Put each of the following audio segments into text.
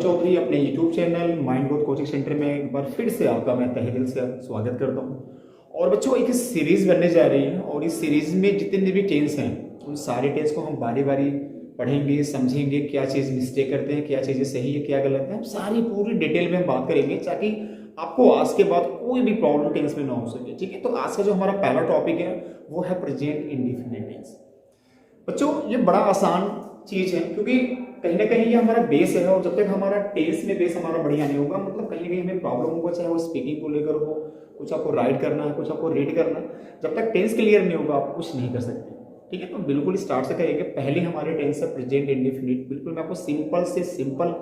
चौधरी अपने YouTube channel mind growth coaching centre में एक बार फिर से आपका मैं तहे दिल से स्वागत करता हूं। और बच्चों एक सीरीज बनने जा रही है और इस सीरीज में जितने भी टेंस हैं उन सारे टेंस को हम बारी बारी पढ़ेंगे, समझेंगे, क्या चीज़ मिस्टेक करते हैं, क्या चीज़ें सही है, क्या गलत है, हम सारी पूरी डिटेल में हम बात करेंगे ताकि आपको आज के बाद कोई भी प्रॉब्लम टेंस में ना हो सके। ठीक है, तो आज का जो हमारा पहला टॉपिक है वो है प्रेजेंट इंडेफिनिट टेंस। बच्चों ये बड़ा आसान चीज है क्योंकि कहीं ना कहीं ये हमारा बेस है और जब तक हमारा टेंस में बेस हमारा बढ़िया नहीं होगा, मतलब कहीं ना कहीं हमें प्रॉब्लम होगा, चाहे वो स्पीकिंग को लेकर हो, कुछ आपको राइट करना है, कुछ आपको रीड करना है, जब तक टेंस क्लियर नहीं होगा आप कुछ नहीं कर सकते। ठीक है, तो बिल्कुल स्टार्ट से करेंगे। पहले हमारे टेंस है प्रेजेंट इंडेफिनिट। बिल्कुल मैं आपको सिंपल से सिंपल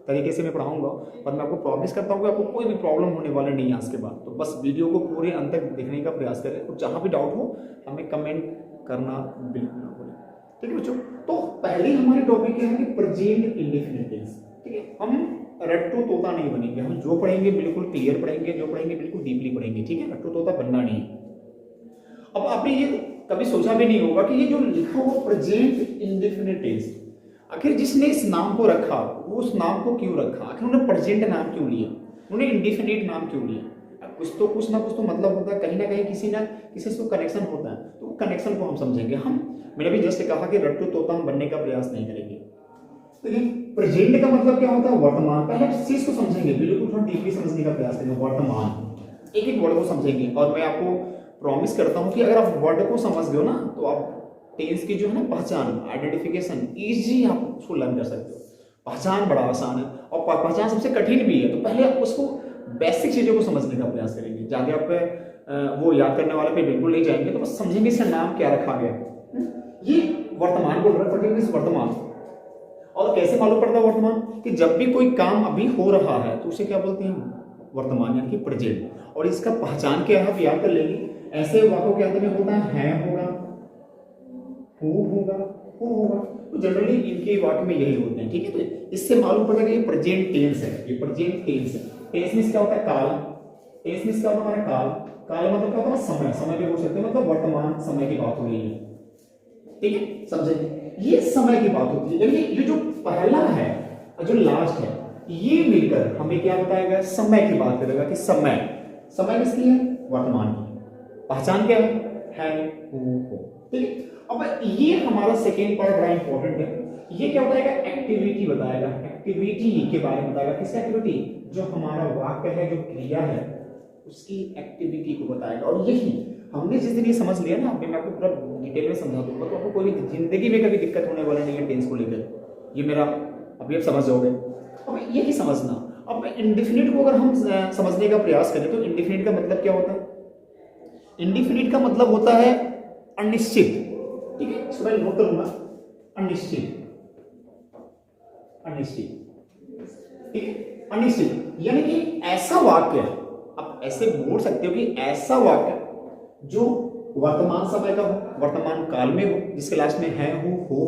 तरीके से मैं पढ़ाऊंगा और मैं आपको प्रॉमिस करता हूँ कि आपको कोई भी प्रॉब्लम होने वाला नहीं है आज के बाद। तो बस वीडियो को पूरे अंत तक देखने का प्रयास करें और जहाँ भी डाउट हो हमें कमेंट करना बिल्कुल ना भूलें। ठीक है बच्चों, तो पहले हमारे टॉपिक है कि प्रेजेंट इंडेफिनिट टेंस। ठीक है, हम रट्टू तोता नहीं बनेंगे, हम जो पढ़ेंगे बिल्कुल क्लियर पढ़ेंगे, जो पढ़ेंगे बिल्कुल डीपली पढ़ेंगे। ठीक है, रट्टू तोता बनना नहीं है। अब आपने ये कभी सोचा भी नहीं होगा कि ये जो लिखा हुआ प्रेजेंट इंडेफिनिट टेंस, आखिर जिसने इस नाम को रखा वो उस नाम को क्यों रखा, आखिर उन्होंने प्रेजेंट नाम क्यों लिया, उन्होंने इंडेफिनिट नाम क्यों लिया। कुछ ना कुछ तो मतलब होता है, कहीं ना कहीं किसी से कनेक्शन होता है, तो वो कनेक्शन को हम समझेंगे। मैंने भी जस्ट कहा कि रट्टू तोता हम बनने का प्रयास नहीं करेंगे। तो ये प्रेजेंट का मतलब क्या होता है, वर्तमान। पहले इस चीज को समझेंगे, बिल्कुल थोड़ा डीपली समझने का प्रयास करेंगे। वर्तमान, एक एक वर्ड को समझेंगे और मैं आपको प्रॉमिस करता हूं कि अगर आप वर्ड को समझ गए हो ना तो आप टेंस की जो है ना पहचान, आइडेंटिफिकेशन इजी आप उसको लर्न कर सकते हो। पहचान बड़ा आसान है और पहचान सबसे कठिन भी है। तो पहले आप उसको बेसिक चीजों को समझने का प्रयास करेंगे। जाके आप वो याद करने वाले पे बिल्कुल नहीं जाएंगे, तो बस समझेंगे इसका नाम क्या रखा गया। ये वर्तमान बोल रहा है, वर्तमान। और कैसे मालूम पड़ता है वर्तमान, कि जब भी कोई काम अभी हो रहा है तो उसे क्या बोलते हैं, वर्तमान यानी कि प्रेजेंट। और इसका पहचान क्या है आप याद कर लेंगे। ऐसे वाक्यों के अंत में होता है होगा, हो होगा, हो होगा। तो जनरली इनके वाक्य में यही होते हैं। ठीक है, तो इससे मालूम पड़ेगा कि ये प्रेजेंट टेंस है, ये प्रेजेंट टेंस है। टेंस मींस क्या होता है, काल। टेंस मींस क्या होता है, काल। काल मतलब क्या होता है, समय। समय भी बोल सकते हैं, मतलब वर्तमान समय की बात हो रही है। ठीक है, समझे, ये समय की बात होती है। यानी ये जो पहला है और जो लास्ट है ये मिलकर हमें क्या बताएगा, समय की बात करेगा कि समय। समय किसकी है, वर्तमान की। पहचान क्या है हो। ठीक है, अब ये हमारा सेकेंड पार्ट बड़ा इंपॉर्टेंट है। ये क्या बताएगा, एक्टिविटी बताएगा। एक्टिविटी के बारे में बताएगा। किसका एक्टिविटी, जो हमारा वाक्य है, जो क्रिया है उसकी एक्टिविटी को बताएगा। और यही हमने जिस दिन ये समझ लिया ना, मैं आपको पूरा डिटेल में समझा दूंगा, तो आपको कोई भी जिंदगी में कभी दिक्कत होने वाला नहीं है टेंस को लेकर। ये मेरा अभी आप समझ जाओगे। अब यही समझना। अब इंडेफिनिट को अगर हम समझने का प्रयास करें तो इंडेफिनिट का मतलब क्या होता है, इंडेफिनिट का मतलब होता है अनिश्चित। ठीक है, इसको मैं नोट करूंगा, अनिश्चित। अनिश्चित, ठीक है, अनिश्चित यानी कि ऐसा वाक्य, आप ऐसे बोल सकते हो कि ऐसा वाक्य जो वर्तमान समय का हो, वर्तमान काल में हो, जिसके लास्ट में है हो,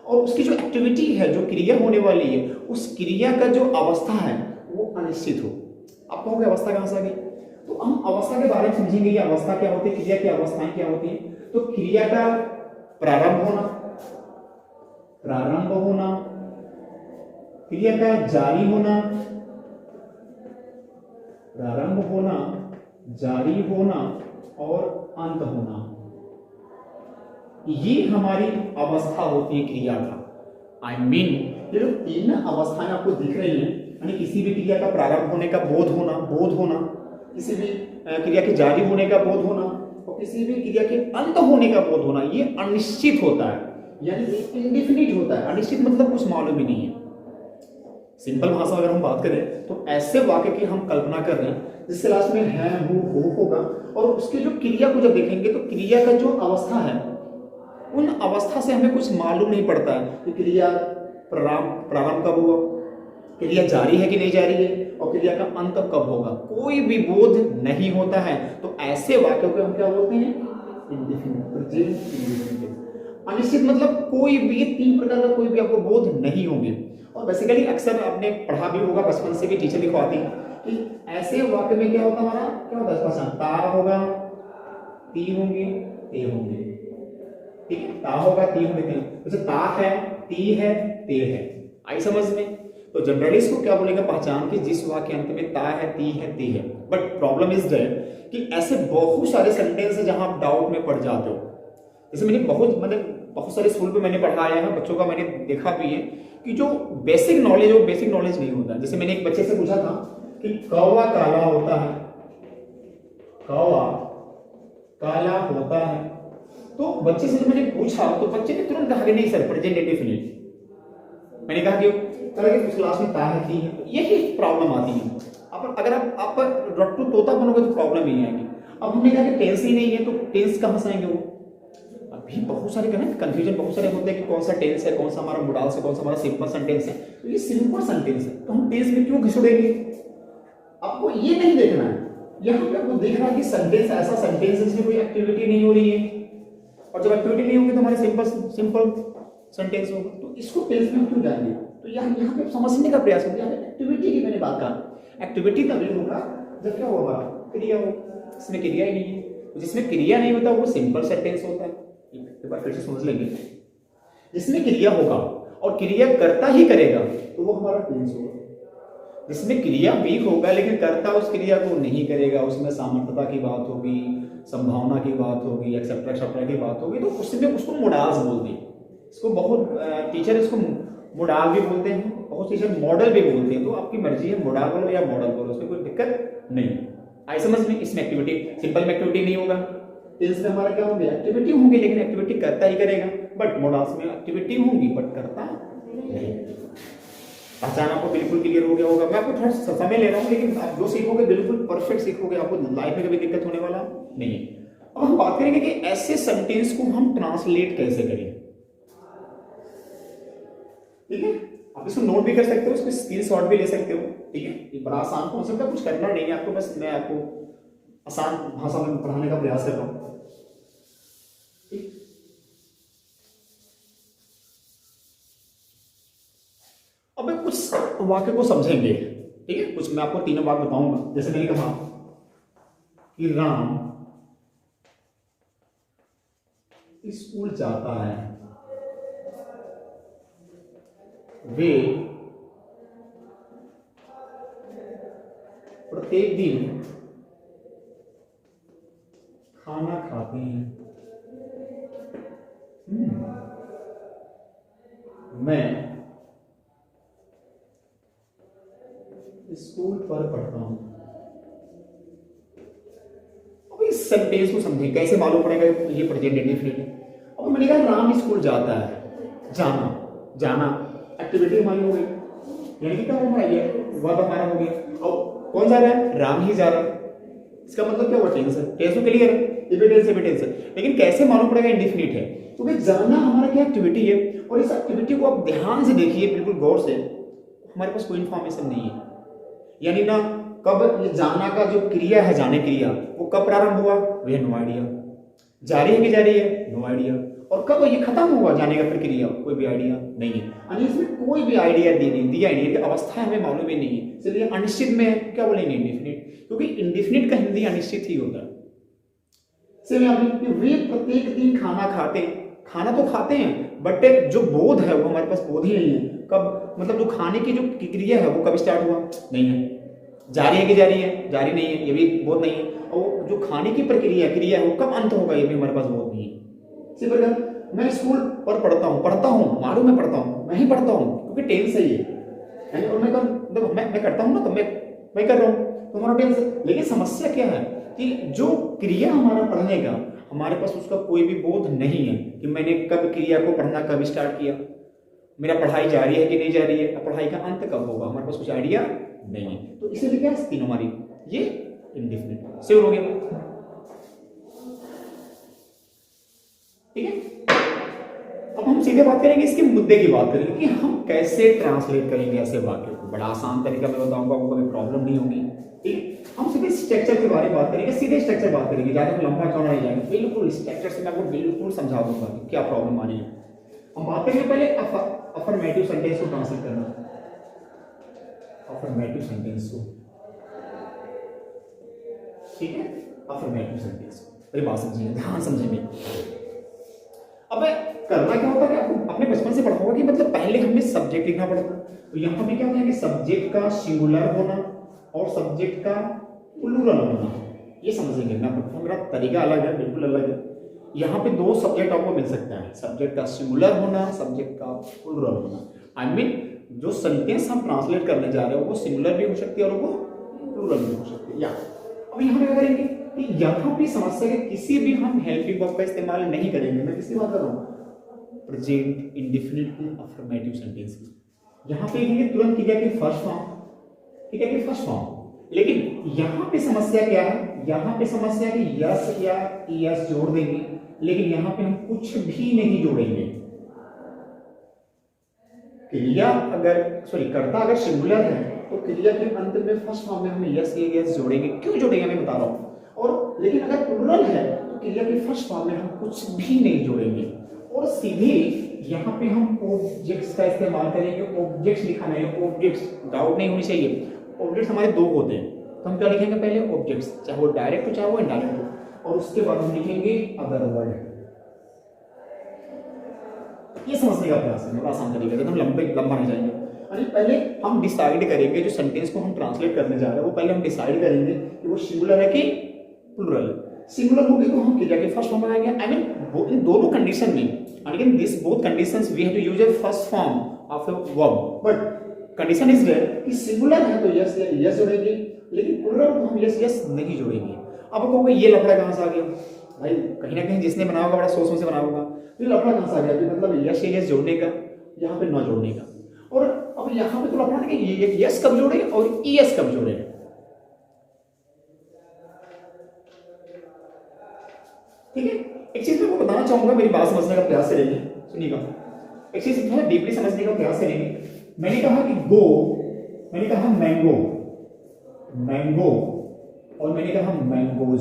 और उसकी जो एक्टिविटी है, जो क्रिया होने वाली है, उस क्रिया का जो अवस्था है वो अनिश्चित हो। आप कहोगे अवस्था कहां से आ गई, तो हम अवस्था के बारे में समझेंगे। ये अवस्था क्या होती है, क्रिया की अवस्थाएं क्या होती है। तो क्रिया का प्रारंभ होना, क्रिया का जारी होना, प्रारंभ होना, जारी होना और अंत होना, ये हमारी अवस्था होती है क्रिया का। आई मीन ये जो तीन अवस्थाएं आपको दिख रही हैं, यानी किसी भी क्रिया का प्रारंभ होने का बोध होना, किसी भी क्रिया के जारी होने का बोध होना और किसी भी क्रिया के अंत होने का बोध होना, ये अनिश्चित होता है, यानी इंडेफिनिट होता है। अनिश्चित मतलब कुछ मालूम ही नहीं है। सिंपल भाषा अगर हम बात करें तो ऐसे वाक्य की हम कल्पना कर रहे हैं जिसके लास्ट में है हो होगा, और उसके जो क्रिया को जब देखेंगे तो क्रिया का जो अवस्था है उन अवस्था से हमें कुछ मालूम नहीं पड़ता है कि क्रिया प्रारंभ कब हुआ, क्रिया जारी है कि नहीं जारी है, और क्रिया का अंत कब होगा, कोई भी बोध नहीं होता है। तो ऐसे वाक्यों को हम क्या बोलते हैं, इंडेफिनिट। अनिश्चित मतलब कोई भी तीन प्रकार का कोई भी आपको बोध नहीं होंगे। और बेसिकली अक्सर आपने पढ़ा भी होगा, बचपन से भी टीचर लिखवाती है कि ऐसे वाक्य में क्या होता है, हमारा क्या होता है, पहचान। ता होगा, ती होंगे, ते होंगे। ठीक है, ता होगा, ती होंगे, ते। जैसे ता है, ती है, ते है। आई समझ में। तो जनरली इसको क्या बोलेगा, पहचान की जिस वाक्य अंत में ता है, ती है, ती है। बट प्रॉब्लम इज दैट कि ऐसे बहुत सारे सेंटेंस है जहां आप डाउट में पड़ जाते हो। जैसे मैंने बहुत सारे स्कूल पे मैंने पढ़ाया है बच्चों का, मैंने देखा भी है कि जो बेसिक नॉलेज है वो बेसिक नॉलेज नहीं होता। जैसे मैंने एक बच्चे से पूछा था कि कौवा काला होता है, कौवा काला होता है, तो बच्चे से जब मैंने पूछा तो बच्चे ने तुरंत कहा कि नहीं सर प्रेजेंट इंडेफिनिट। मैंने कहा कि उस क्लास में ता है, यही प्रॉब्लम आती है। अब अगर आप रट्टू तोता बनोगे तो प्रॉब्लम ही आएगी। अब हमने कहा कि टेंस ही नहीं है तो टेंस कहां से आएंगे वो? अभी बहुत सारे कंफ्यूजन बहुत सारे होते हैं कि कौन सा टेंस है, कौन सा हमारा मोडाल्स है, कौन सा हमारा सिंपल सेंटेंस है। तो ये सिंपल सेंटेंस है तो हम टेंस में क्यों घिसोड़ेंगे? आपको ये नहीं देखना है, यहाँ पे आपको देखना है कि सेंटेंस ऐसा सेंटेंस है जिसमें कोई एक्टिविटी नहीं हो रही है, और जब एक्टिविटी नहीं होगी तो हमारे सिंपल सेंटेंस होगा। तो इसको टेंस में हम क्यों जाएंगे? तो यहाँ पे समझने का प्रयास करें। एक्टिविटी की मैंने बात कहा, एक्टिविटी तभी होगा जब क्या होगा, क्रिया हो। इसमें क्रिया ही नहीं है, तो जिसमें क्रिया नहीं होता वो सिंपल सेंटेंस होता है। एक बार फिर से समझ लेंगे, जिसमें क्रिया होगा और क्रिया करता ही करेगा तो वो हमारा टेंस होगा। जिसमें क्रिया भी होगा लेकिन करता उस क्रिया को नहीं करेगा, उसमें सामर्थ्यता की बात होगी, संभावना की बात होगी, एक्सेट्रा एक्सेट्रा की बात होगी, तो उसमें उसको मोडाल्स बोलते हैं। इसको बहुत टीचर इसको मोडाल भी बोलते हैं, बहुत टीचर मॉडल भी बोलते हैं। तो आपकी मर्जी है, मोडाल बोलो या मॉडल बोलो, उसमें कोई दिक्कत नहीं। आई समझ में? इसमें एक्टिविटी, सिंपल में एक्टिविटी नहीं होगा, टेंस में हमारा क्या होंगे, एक्टिविटी होंगी लेकिन एक्टिविटी करता ही करेगा। बट मोडाल्स में एक्टिविटी होंगी बट करता नहीं। पहचान आपको बिल्कुल क्लियर हो गया होगा। मैं आपको थोड़ा सा समय ले रहा हूँ, लेकिन आप जो सीखोगे बिल्कुल परफेक्ट सीखोगे, आपको लाइफ में कभी दिक्कत होने वाला नहीं है। अब हम बात करेंगे कि ऐसे सेंटेंस को हम ट्रांसलेट कैसे करें। ठीक है, आप इसको नोट भी कर सकते हो, इसको स्क्रीनशॉट भी ले सकते हो। ठीक है, ये बड़ा आसान कॉन्सेप्ट है, कुछ करना नहीं है आपको, बस मैं आपको आसान भाषा में पढ़ाने का प्रयास कर रहा हूं। ठीक, अब मैं कुछ वाक्य को समझेंगे। ठीक है, कुछ मैं आपको तीनों वाक्य बताऊंगा। जैसे मैंने कहा कि राम स्कूल जाता है, वे प्रत्येक दिन खाना खाते हैं, मैं स्कूल पर पढ़ता हूं। अब इस सेंटेंस को समझें, कैसे मालूम पड़ेगा ये प्रेजेंट इंडेफिनिट है। अब मैंने कहा राम स्कूल जाता है, जाना जाना एक्टिविटी हमारी हो गई, यानी कि क्या हो रहा है, वर्ब हमारा हो गया। और कौन जा रहा है, राम ही जा रहा है। इसका मतलब क्या हुआ, टेंस है। टेंस तो क्लियर है, एविडेंस है। लेकिन कैसे मालूम पड़ेगा इंडेफिनिट है? क्योंकि जाना हमारा क्या एक्टिविटी है, और इस एक्टिविटी को आप ध्यान से देखिए, बिल्कुल गौर से। हमारे पास कोई इंफॉर्मेशन नहीं है, यानी ना कब ये जाना का जो क्रिया है, जाने क्रिया, वो कब प्रारंभ हुआ, वी हैव नो आइडिया। जारी है कि जारी है, नो आइडिया। और कब ये खत्म हुआ जाने का प्रक्रिया, कोई भी आइडिया नहीं है। यानी इसमें कोई भी आइडिया दिया नहीं है, अवस्था हमें मालूम ही नहीं है। इसलिए अनिश्चित में क्या बोलेंगे, इंडेफिनिट, क्योंकि इंडेफिनिट का हिंदी अनिश्चित ही होता है। वे प्रत्येक दिन खाना खाते, खाना तो खाते हैं बट जो बोध है वो हमारे पास बोध ही नहीं है। कब, मतलब जो खाने की जो क्रिया है वो कब स्टार्ट हुआ, नहीं है। जारी है कि जारी है, जारी नहीं है, ये भी बोध नहीं है। और जो खाने की प्रक्रिया क्रिया है वो कब अंत होगा, ये भी हमारे पास बोध नहीं है। इसी प्रकार मैं स्कूल पर पढ़ता हूँ, मालूम मैं पढ़ता हूँ, मैं ही पढ़ता हूँ, क्योंकि टेंस है ये। और मैं करता हूँ ना, तो मैं कर रहा हूँ, तो हमारा टेंस है। लेकिन समस्या क्या है कि जो क्रिया हमारा पढ़ने का, हमारे पास उसका कोई भी बोध नहीं है कि मैंने कब क्रिया को पढ़ना कब स्टार्ट किया, मेरा पढ़ाई जारी है कि नहीं जारी है, पढ़ाई का अंत कब होगा, हमारे पास कुछ आइडिया नहीं है। तो इसीलिए क्या तीनों हमारी ये इंडेफिनिट से हो गया। ठीक है, अब हम सीधे बात करेंगे, इसके मुद्दे की बात करेंगे कि हम कैसे ट्रांसलेट करेंगे ऐसे वाक्य को। बड़ा आसान तरीका मैं बताऊंगा, आपको कोई प्रॉब्लम नहीं होगी। ठीक, हम सीधे स्ट्रक्चर के बारे में बात करेंगे, सीधे स्ट्रक्चर बात करेंगे, ज्यादा लंबा चौड़ा नहीं जाएगा, बिल्कुल स्ट्रक्चर से मैं आपको बिल्कुल समझा दूंगा क्या प्रॉब्लम आ रही है। हम बात करेंगे पहले अफर्मेटिव सेंटेंस को ट्रांसलेट करना, अफर्मेटिव सेंटेंस को। ठीक है, अफर्मेटिव सेंटेंस, मेरी बात समझिए, ध्यान समझेंगे। अब करना क्या होता है कि आपको अपने बचपन से पढ़ा होगा कि मतलब पहले हमें सब्जेक्ट लिखना पड़ता है, तो यहाँ पे क्या होता है कि सब्जेक्ट का सिंगुलर होना और सब्जेक्ट का प्लूरल होना, ये समझ लिखना पड़ता है। मेरा तरीका अलग है, बिल्कुल अलग है। यहाँ पे दो सब्जेक्ट आपको मिल सकता है, सब्जेक्ट का सिंगुलर होना, सब्जेक्ट का प्लूरल होना। आई मीन जो सेंटेंस हम ट्रांसलेट करने जा रहे हो वो सिंगुलर भी हो सकती है और वो प्लूरल भी हो सकती है। या अब यहाँ पे क्या करेंगे कि यहाँ पे समस्या के किसी भी हम हेल्पिंग वर्ब का इस्तेमाल नहीं करेंगे। मैं किसकी बात कर रहा हूँ? प्रेजेंट इंडेफिनिट अफर्मेटिव सेंटेंस की। यहाँ पे लिखेंगे तुरंत क्रिया के फर्स्ट फॉर्म, क्रिया के फर्स्ट फॉर्म। लेकिन यहाँ पे समस्या क्या है? यहाँ पे समस्या कि यस या यस जोड़ देंगे, लेकिन यहाँ पे हम कुछ भी नहीं जोड़ेंगे। क्रिया अगर कर्ता अगर सिंगुलर है तो क्रिया के अंत में फर्स्ट फॉर्म में हम यस या यस जोड़ेंगे। क्यों जोड़ेंगे मैं बता रहा हूँ। और लेकिन अगर प्लूरल है तो क्रिया के फर्स्ट फॉर्म में हम कुछ भी नहीं जोड़ेंगे और सीधे यहाँ पे हम ऑब्जेक्ट्स का इस्तेमाल करेंगे। ऑब्जेक्ट्स लिखा नहीं है, ऑब्जेक्ट्स, डाउट नहीं होनी चाहिए। ऑब्जेक्ट्स हमारे दो होते हैं, तो हम क्या लिखेंगे? पहले ऑब्जेक्ट्स, चाहे वो डायरेक्ट हो चाहे वो इनडायरेक्ट हो, और उसके बाद हम लिखेंगे अदर वर्ड। ये समझने का प्रयास है, आसान तरीके से, हम लंबा नहीं जाएंगे। अरे पहले हम डिसाइड करेंगे, जो सेंटेंस को हम ट्रांसलेट करने जा रहे हैं वो पहले हम डिसाइड करेंगे कि वो सिंगुलर है कि प्लूरल है। सिंगुलर होगी तो हम क्रिया के फर्स्ट फॉर्म लगाएंगे। आई मीन इन दोनों कंडीशन में, again this both conditions we have to use a first form of a verb, but condition is there कि सिंगुलर है तो यस या यस जोड़ेंगे, लेकिन प्लूरल तो हम यस यस नहीं जोड़ेंगे। अब कहोगे ये लफड़ा कहां से आ गया? भाई कहीं ना कहीं जिसने बनाया होगा बड़ा सोच से बनाया होगा, तो लफड़ा कहां से आ गया? मतलब यस या यस जोड़ने का, यहाँ पे न जोड़ने का। और अब यहाँ पे तो लफड़ा है कि ये यस कब जोड़े और ईएस कब जोड़े। ठीक है, एक चीज मैं बताना चाहूंगा, मेरी बात समझने का प्रयास करेंगे, सुनिएगा। एक चीज थोड़ा डीपली समझने का प्रयास करेंगे। मैंने कहा कि गो, मैंने कहा मैंगो, मैंगो, और मैंने कहा मैंगोज।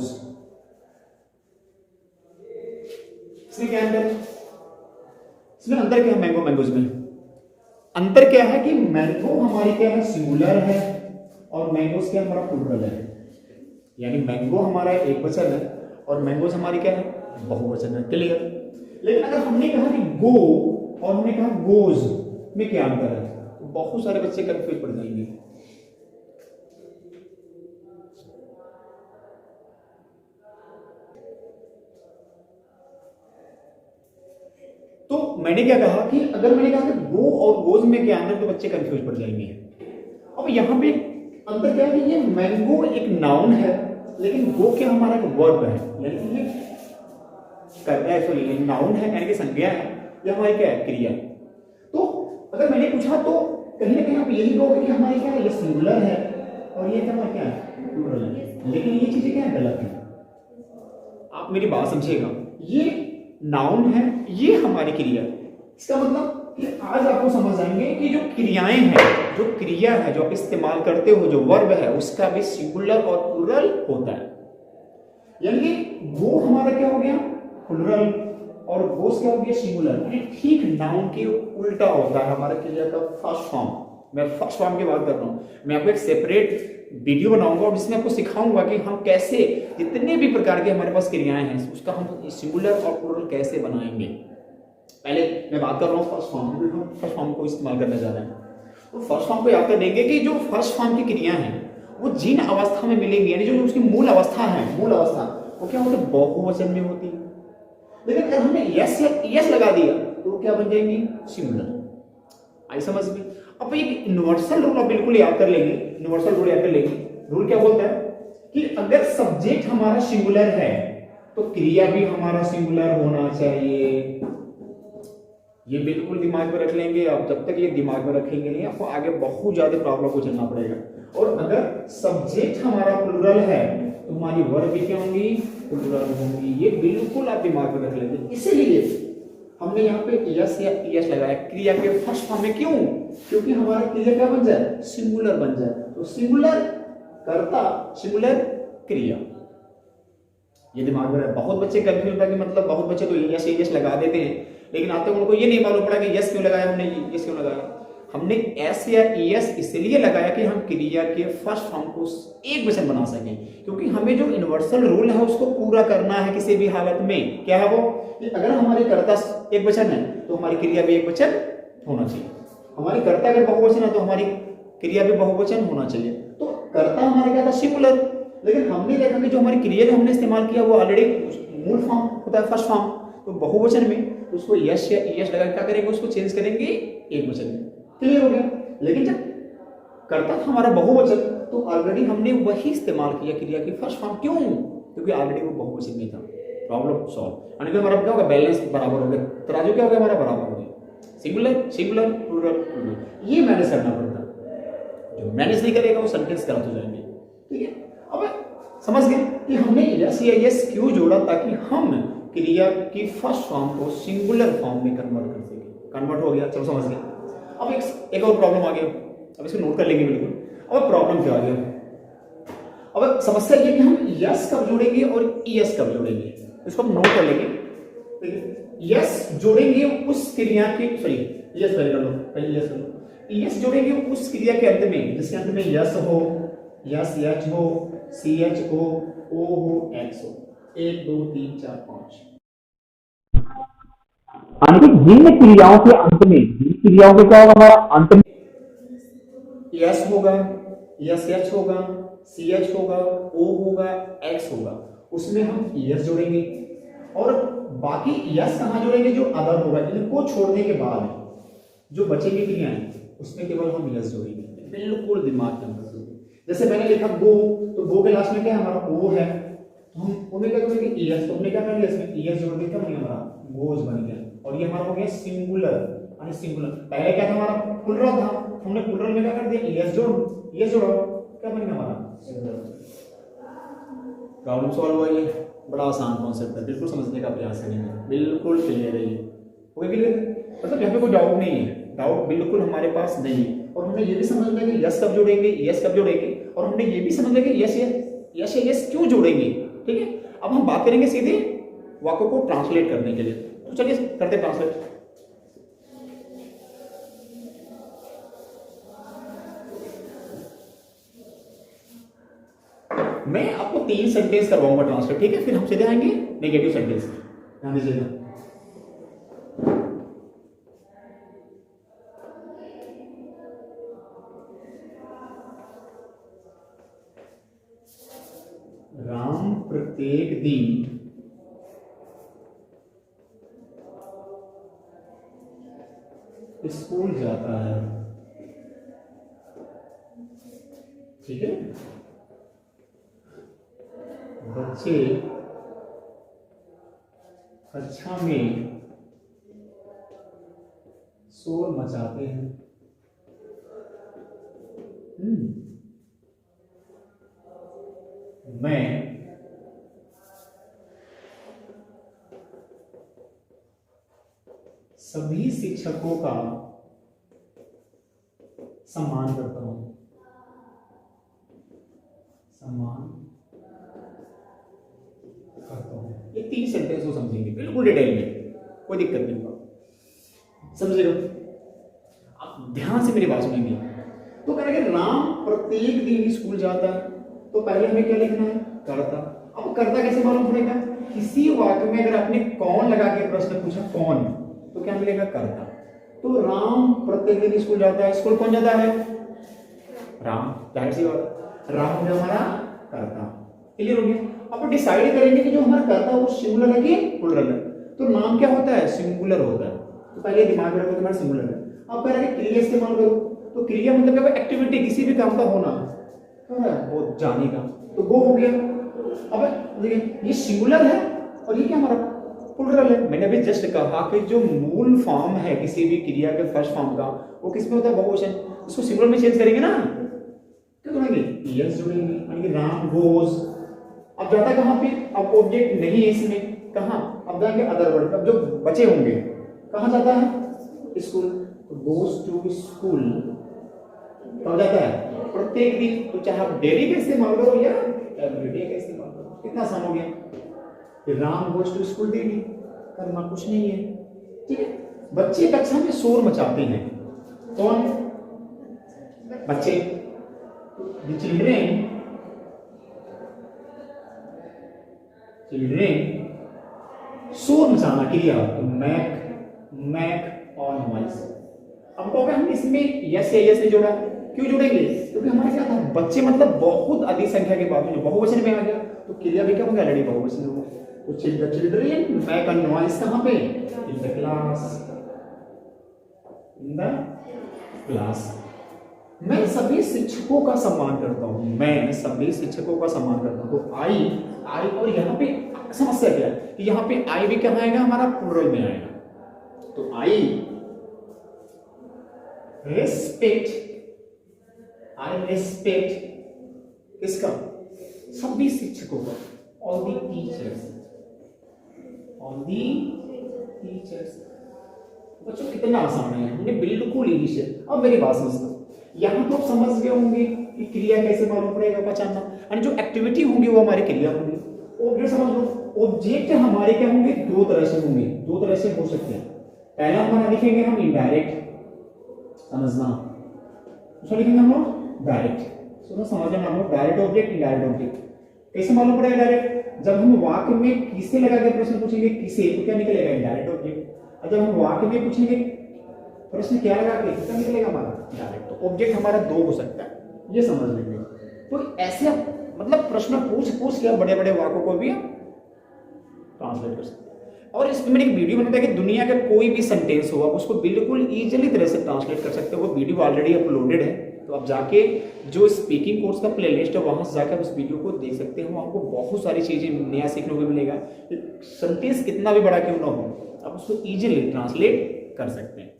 इसमें क्या अंतर? इसमें अंतर क्या है? मैंगो मैंगोज में अंतर क्या है कि मैंगो हमारी क्या है? सिंगुलर है, और मैंगोज क्या हमारा प्लूरल है। यानी मैंगो हमारा एक वचन है और मैंगोज हमारी क्या है? बहुवचन है। क्लियर? लेकिन अगर हमने कहा कि गो और हमने कहा गोज में क्या अंतर है, तो बहुत सारे बच्चे कंफ्यूज पड़ जाएंगे। तो मैंने क्या कहा कि अगर मैंने कहा कि गो और गोज में क्या अंतर, तो बच्चे कंफ्यूज पड़ जाएंगे। अब यहाँ पे अंतर क्या है कि ये मैंगो एक नाउन है, लेकिन गो क्या हमारा एक वर्ब है, यानी ये नाउन है, यानी कि संज्ञा है, ये हमारी क्या है? क्रिया। तो अगर मैंने पूछा तो कहीं ना कहीं आप यही कहोगे कि हमारी क्या है? ये सिंगुलर है और ये क्या है? प्लूरल है। लेकिन ये चीजें क्या है? गलत है। आप मेरी बात समझिएगा, ये नाउन है, ये हमारी क्रिया। इसका मतलब कि आज आपको समझ आएंगे कि जो क्रियाएं हैं, जो क्रिया है जो आप इस्तेमाल करते हो, जो वर्ब है, उसका भी सिंगुलर और प्लूरल होता है। यानी वो हमारा क्या हो गया? प्लूरल, और गोस क्या हो गया? सिंगुलर। ठीक नाउन के उल्टा होता है हमारा क्रिया का फर्स्ट फॉर्म। मैं फर्स्ट फॉर्म की बात कर रहा हूं। मैं आपको एक सेपरेट वीडियो बनाऊंगा और जिसमें आपको सिखाऊंगा कि हम कैसे जितने भी प्रकार के हमारे पास क्रियाएं हैं उसका हम सिंगुलर और प्लूरल कैसे बनाएंगे। पहले मैं बात कर रहा हूँ फर्स्ट फॉर्म, हम फर्स्ट फॉर्म को इस्तेमाल करने जा रहे हैं। तो फर्स्ट फॉर्म को याद कर देंगे कि जो फर्स्ट फॉर्म की क्रिया हैं वो जिन अवस्था में मिलेंगी, यानी जो उसकी मूल अवस्था है, मूल अवस्था वो क्या होती है? बहुवचन में होती है। लेकिन अगर हमने यस या यस लगा दिया तो वो क्या बन जाएंगी? सिंगुलर। आई समझ में? अब एक यूनिवर्सल रूल आप बिल्कुल याद कर लेंगे, यूनिवर्सल रूल याद कर लेंगे। रूल क्या बोलता है कि अगर सब्जेक्ट हमारा सिंगुलर है तो क्रिया भी हमारा सिंगुलर होना चाहिए। ये बिल्कुल दिमाग में रख लेंगे आप। जब तक ये दिमाग में रखेंगे नहीं, आपको आगे बहुत ज्यादा प्रॉब्लम को झेलना पड़ेगा। और अगर सब्जेक्ट हमारा प्लूरल है तो हमारी वर्ब भी क्या होंगी? प्लूरल होंगी। ये बिल्कुल आप दिमाग में रख लेंगे। इसीलिए हमने यहाँ पे यस या यस लगाया क्रिया के फर्स्ट फॉर्म में। क्यों? क्योंकि हमारा क्रिया क्या बन जाए? सिंगुलर बन जाए। तो सिंगुलर कर्ता, सिंगुलर क्रिया, ये दिमाग में रहे। बहुत बच्चे कंफ्यूज होता है कि मतलब बहुत बच्चे तो यस यस लगा देते हैं, लेकिन आते उनको ये नहीं मालूम पड़ा कि यस क्यों लगाया हमने, यस क्यों लगाया। हमने एस या यस इसलिए लगाया कि हम क्रिया के फर्स्ट फॉर्म को एक वचन बना सकें, क्योंकि हमें जो यूनिवर्सल रूल है उसको पूरा करना है किसी भी हालत में। क्या है वो? कि अगर हमारे कर्ता एक वचन है तो हमारी क्रिया भी एक वचन होना चाहिए। हमारी कर्ता अगर बहुवचन है तो हमारी क्रिया भी बहुवचन होना चाहिए। तो कर्ता हमारा क्या था, सिंगुलर, लेकिन हमने देखा कि जो हमारी क्रिया जो हमने इस्तेमाल किया वो ऑलरेडी मूल फॉर्म होता है, फर्स्ट फॉर्म। तो बहुवचन में तो उसको यश या ईएस लगा क्या करेंगे, उसको चेंज करेंगे एक वचन में। क्लियर हो गया। लेकिन जब कर्ता था हमारा बहुवचन तो ऑलरेडी हमने वही इस्तेमाल किया क्रिया की फर्स्ट फॉर्म। क्यों? क्योंकि ऑलरेडी वो बहुवचन में था। Problem solve. यानी कि हमारा क्या होगा, बैलेंस बराबर हो गया, तराजू क्या हो गया हमारा, बराबर हो गया। सिंगुलर सिंगुलर प्लूरल प्लूरल, ये मैनेज करना पड़ता है। जो मैनेज नहीं करेगा वो सेंटेंस गलत हो जाएंगे। ठीक है, अब समझ गए कि हमने यस या यस क्यों जोड़ा, ताकि हम क्रिया की फर्स्ट फॉर्म को सिंगुलर फॉर्म में कन्वर्ट कर सके। कन्वर्ट हो गया, चलो समझ गए। अब एक और प्रॉब्लम आ गया, अब इसको नोट कर लेंगे बिल्कुल। अब प्रॉब्लम क्या आ गया, अब समस्या ये कि हम यस कब जोड़ेंगे और ईएस कब जोड़ेंगे, इसको हम नोट कर लेंगे। यस जोड़ेंगे उस क्रिया की, सॉरी यस पहले कर लो, पहले यस कर लो। यस जोड़ेंगे उस क्रिया के अंत में जिसके अंत में यस हो, यस एच हो, सी एच हो, ओ हो, एक्स हो। 1 2 3 4 5, यानी कि जिन क्रियाओं के अंत में, जिन क्रियाओं के क्या होगा हमारा अंत में यस होगा, यस एच होगा, सी एच होगा, ओ होगा, एक्स होगा, उसमें हम यस जोड़ेंगे। और बाकी यस कहाँ जोड़ेंगे, जो अदर होगा, इनको छोड़ने के बाद जो बचेंगी क्रियाएं उसमें केवल हम यस जोड़ेंगे। बिल्कुल दिमाग के अंदर। जैसे मैंने लिखा गो, तो गो के लास्ट में क्या है हमारा, ओ है, तो हम ओ में क्या करेंगे, ईएस। तो हमने क्या कर लिया, इसमें ईएस जोड़ के क्या बन गया हमारा, गोज बन गया। और ये हमारा हो गया सिंगुलर, यानी सिंगुलर। पहले क्या था हमारा, प्लुरल था, हमने प्लुरल में क्या कर दिया, ईएस जोड़, ईएस जोड़ो, क्या बन गया हमारा, सिंगुलर। प्रॉब्लम सॉल्व हुआ। ये बड़ा आसान कॉन्सेप्ट है, बिल्कुल समझने का प्रयास करेंगे, बिल्कुल क्लियर है ये। ओके क्लियर, मतलब यहाँ पे कोई डाउट नहीं है, डाउट बिल्कुल हमारे पास नहीं है। और हमने ये भी समझ लिया कि यस कब जोड़ेंगे, यस कब जोड़ेंगे, और हमने ये भी समझ लिया कि यस यस क्यों जोड़ेंगे। ठीक है, अब हम बात करेंगे सीधे वाक्यों को ट्रांसलेट करने के लिए। तो चलिए करते ट्रांसलेट। मैं आपको 3 सेंटेंस करवाऊंगा ट्रांसलेट, ठीक है, फिर हम सीधे आएंगे नेगेटिव सेंटेंस। ध्यान दीजिएगा। राम प्रत्येक दिन स्कूल जाता है। ठीक है, बच्चे कक्षा में शोर मचाते हैं। मैं सभी शिक्षकों का सम्मान करता हूं। सम्मान करता हूं, ये 3 सेंटेंस को समझेंगे बिल्कुल डिटेल में, कोई दिक्कत नहीं होगा, समझ रहे हो। आप ध्यान से मेरी बात सुनेंगे। तो कह रहे हैं राम प्रत्येक दिन स्कूल जाता है, तो पहले हमें क्या लिखना है, करता। अब करता कैसे मालूम पड़ेगा, किसी वाक्य में अगर आपने कौन लगा के प्रश्न पूछा कौन, तो क्या मिलेगा, करता। तो राम प्रत्येक दिन स्कूल जाता है, स्कूल कौन जाता है, राम, जाहिर सी बात, राम हो गया हमारा करता। क्लियर हो गया। अब डिसाइड करेंगे कि जो हमारा करता है वो सिंगुलर है कि प्लुरल है। तो नाम क्या होता है, सिंगुलर होता है, तो पहले दिमाग में रखो तुम्हारा सिंगुलर है। अब कह रहे हैं क्रिया इस्तेमाल करो, तो क्रिया मतलब क्या, एक्टिविटी, किसी भी काम का होना, तो है वो जाने का, तो गो हो गया। अब देखिए ये सिंगुलर है और ये क्या हमारा प्लुरल है। मैंने अभी जस्ट कहा कि जो मूल फॉर्म है किसी भी क्रिया के फर्स्ट फॉर्म का वो किस में होता है, बहुवचन, उसको सिंगुलर में चेंज करेंगे ना, क्या जोड़ेंगे, यस जोड़ेंगे, यानी कि राम गोज। अब जाता कहाँ पे, अब ऑब्जेक्ट नहीं है इसमें, कहाँ, अब जाएंगे अदर वर्ड, अब जो बचे होंगे कहाँ जाता है, स्कूल, तो गोज टू स्कूल कब जाता है, प्रत्येक दिन। तो चाहे आप डेली का इस्तेमाल करो या एवरीडे का इस्तेमाल करो, कितना आसान हो गया। Ram goes to school daily, करना कुछ नहीं है। ठीक है, बच्चे कक्षा में शोर मचाते हैं, कौन, बच्चे, चिल्ड्रेन, चिल्ड्रेन शोर मचाना क्रिया, तो मैक, मैक और नॉइस, हम कहोगे हम इसमें यस या यस नहीं जोड़ा, क्यों जोड़ेंगे? क्योंकि हमारे क्या था, बच्चे मतलब बहुत अधिक संख्या के बाद में बहुवचन में आ गया, तो क्रिया भी क्या होगा, ऑलरेडी बहुवचन होगा। तो चिल्ड्रन मेक अ नॉइज कहां पे, in the class, in the class. मैं सभी शिक्षकों का सम्मान करता हूं, मैं सभी शिक्षकों का सम्मान करता हूं। तो आई और यहाँ पे समस्या क्या है कि यहाँ पे आई भी क्या आएगा, हमारा प्लूरल में आएगा। तो आई रेस्पेक्ट किसका, सभी शिक्षकों का, ऑल दी टीचर्स। बच्चों कितना आसान है, हमने बिल्कुल इजी है। अब मेरी बात समझना, यहाँ तो आप समझ गए होंगे कि क्रिया कैसे मालूम पड़ेगा, पहचानना, और जो एक्टिविटी होंगी वो हमारी क्रिया होंगी। ऑब्जेक्ट समझ लो, ऑब्जेक्ट हमारे क्या होंगे, दो तरह से होंगे, दो तरह से हो सकते हैं। पहला हमारा लिखेंगे हम इनडायरेक्ट, समझना, दूसरा लिखेंगे हम लोग डायरेक्ट। समझना हम लोग, डायरेक्ट ऑब्जेक्ट, इनडायरेक्ट ऑब्जेक्ट। कैसे मालूम पड़ेगा डायरेक्ट, जब हम वाक्य में किसे लगा के प्रश्न पूछेंगे, किसे, तो क्या निकलेगा, इनडायरेक्ट ऑब्जेक्ट। और जब हम वाक्य में पूछेंगे प्रश्न क्या लगा के, कितना निकलेगा हमारा, डायरेक्ट। तो ऑब्जेक्ट हमारा दो हो सकता है, ये समझ लेंगे। तो ऐसे मतलब प्रश्न पूछ के बड़े बड़े वाक्यों को भी ट्रांसलेट कर सकते हैं। और इसमें मैंने एक वीडियो बनाया कि दुनिया का कोई भी सेंटेंस हो, आप उसको बिल्कुल इजीली तरह से ट्रांसलेट कर सकते हो। वो वीडियो ऑलरेडी अपलोडेड है, तो आप जाके जो स्पीकिंग कोर्स का प्लेलिस्ट है वहां से जाकर उस वीडियो को देख सकते हो। आपको बहुत सारी चीजें नया सीखने को मिलेगा। सेंटेंस कितना भी बड़ा क्यों ना हो, आप उसको इजीली ट्रांसलेट कर सकते हैं।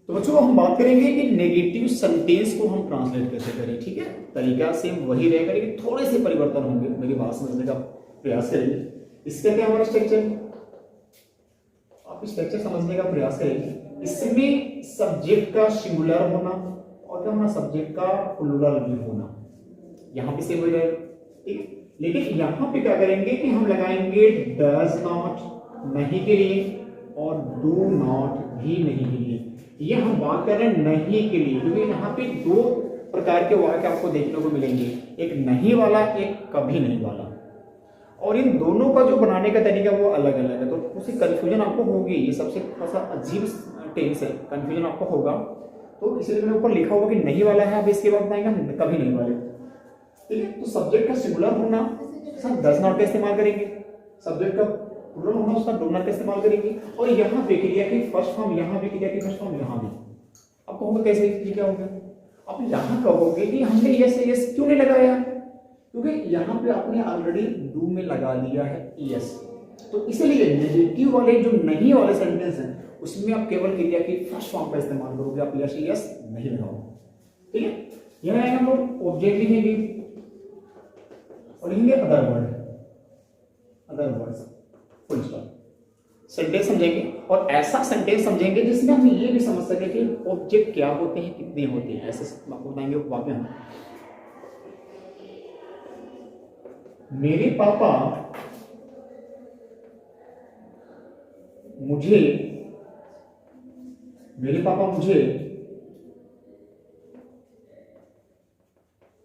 तो बच्चों हम बात करेंगे कि नेगेटिव सेंटेंस को हम ट्रांसलेट कैसे करें, ठीक है। तरीका सेम वही रहेगा, लेकिन थोड़े से परिवर्तन होंगे। मेरी बात समझने का प्रयास करेंगे। इसका क्या हमारा स्ट्रक्चर, आप स्ट्रक्चर समझने का प्रयास करेंगे। इसमें सब्जेक्ट का सिंगुलर होना और क्या होना, सब्जेक्ट का प्लूरल भी होना, यहाँ पे सेम हो जाएगा, ठीक है। लेकिन यहाँ पे क्या करेंगे कि हम लगाएंगे डज नॉट नहीं के लिए और डू नॉट भी नहीं के लिए। ये हम बात कर रहे हैं नहीं के लिए, क्योंकि यहाँ पे दो प्रकार के वाक्य आपको देखने को मिलेंगे, एक नहीं वाला, एक कभी नहीं वाला। और इन दोनों का जो बनाने का तरीका वो अलग अलग है, तो उससे कंफ्यूजन आपको होगी। ये सबसे थोड़ा सा अजीब टेंस है, कंफ्यूजन आपको होगा। तो इसलिए मैंने ऊपर लिखा होगा कि नहीं वाला है, अब इसके बाद बताएंगे कभी नहीं वाले, ठीक है। तो सब्जेक्ट का सिंगुलर होना, सर डज नॉट का इस्तेमाल करेंगे। सब्जेक्ट का प्लूरल होना, उसका डू नॉट का इस्तेमाल करेंगे। और यहाँ पे क्रिया की फर्स्ट फॉर्म, यहाँ भी क्रिया की फर्स्ट फॉर्म, यहाँ भी। अब कहोगे कैसे, ये क्या होगा? अब यहाँ कहोगे कि हमने यस क्यों नहीं लगाया, क्योंकि यहाँ पे आपने ऑलरेडी डू में लगा लिया है यस। तो इसीलिए नेगेटिव वाले जो नहीं वाले सेंटेंस हैं उसमें आप केवल क्रिया की फर्स्ट फॉर्म का इस्तेमाल करोगे, आप यस नहीं लगाओगे, ठीक है। यहाँ हम लोग ऑब्जेक्ट लिखेंगे और लिखेंगे other words, full stop. Sentence समझेंगे और ऐसा सेंटेंस समझेंगे जिसमें हम ये भी समझ सके कि ऑब्जेक्ट क्या होते हैं, कितने होते हैं, ऐसे आपको बताएंगे वाक्य हम। मेरे पापा मुझे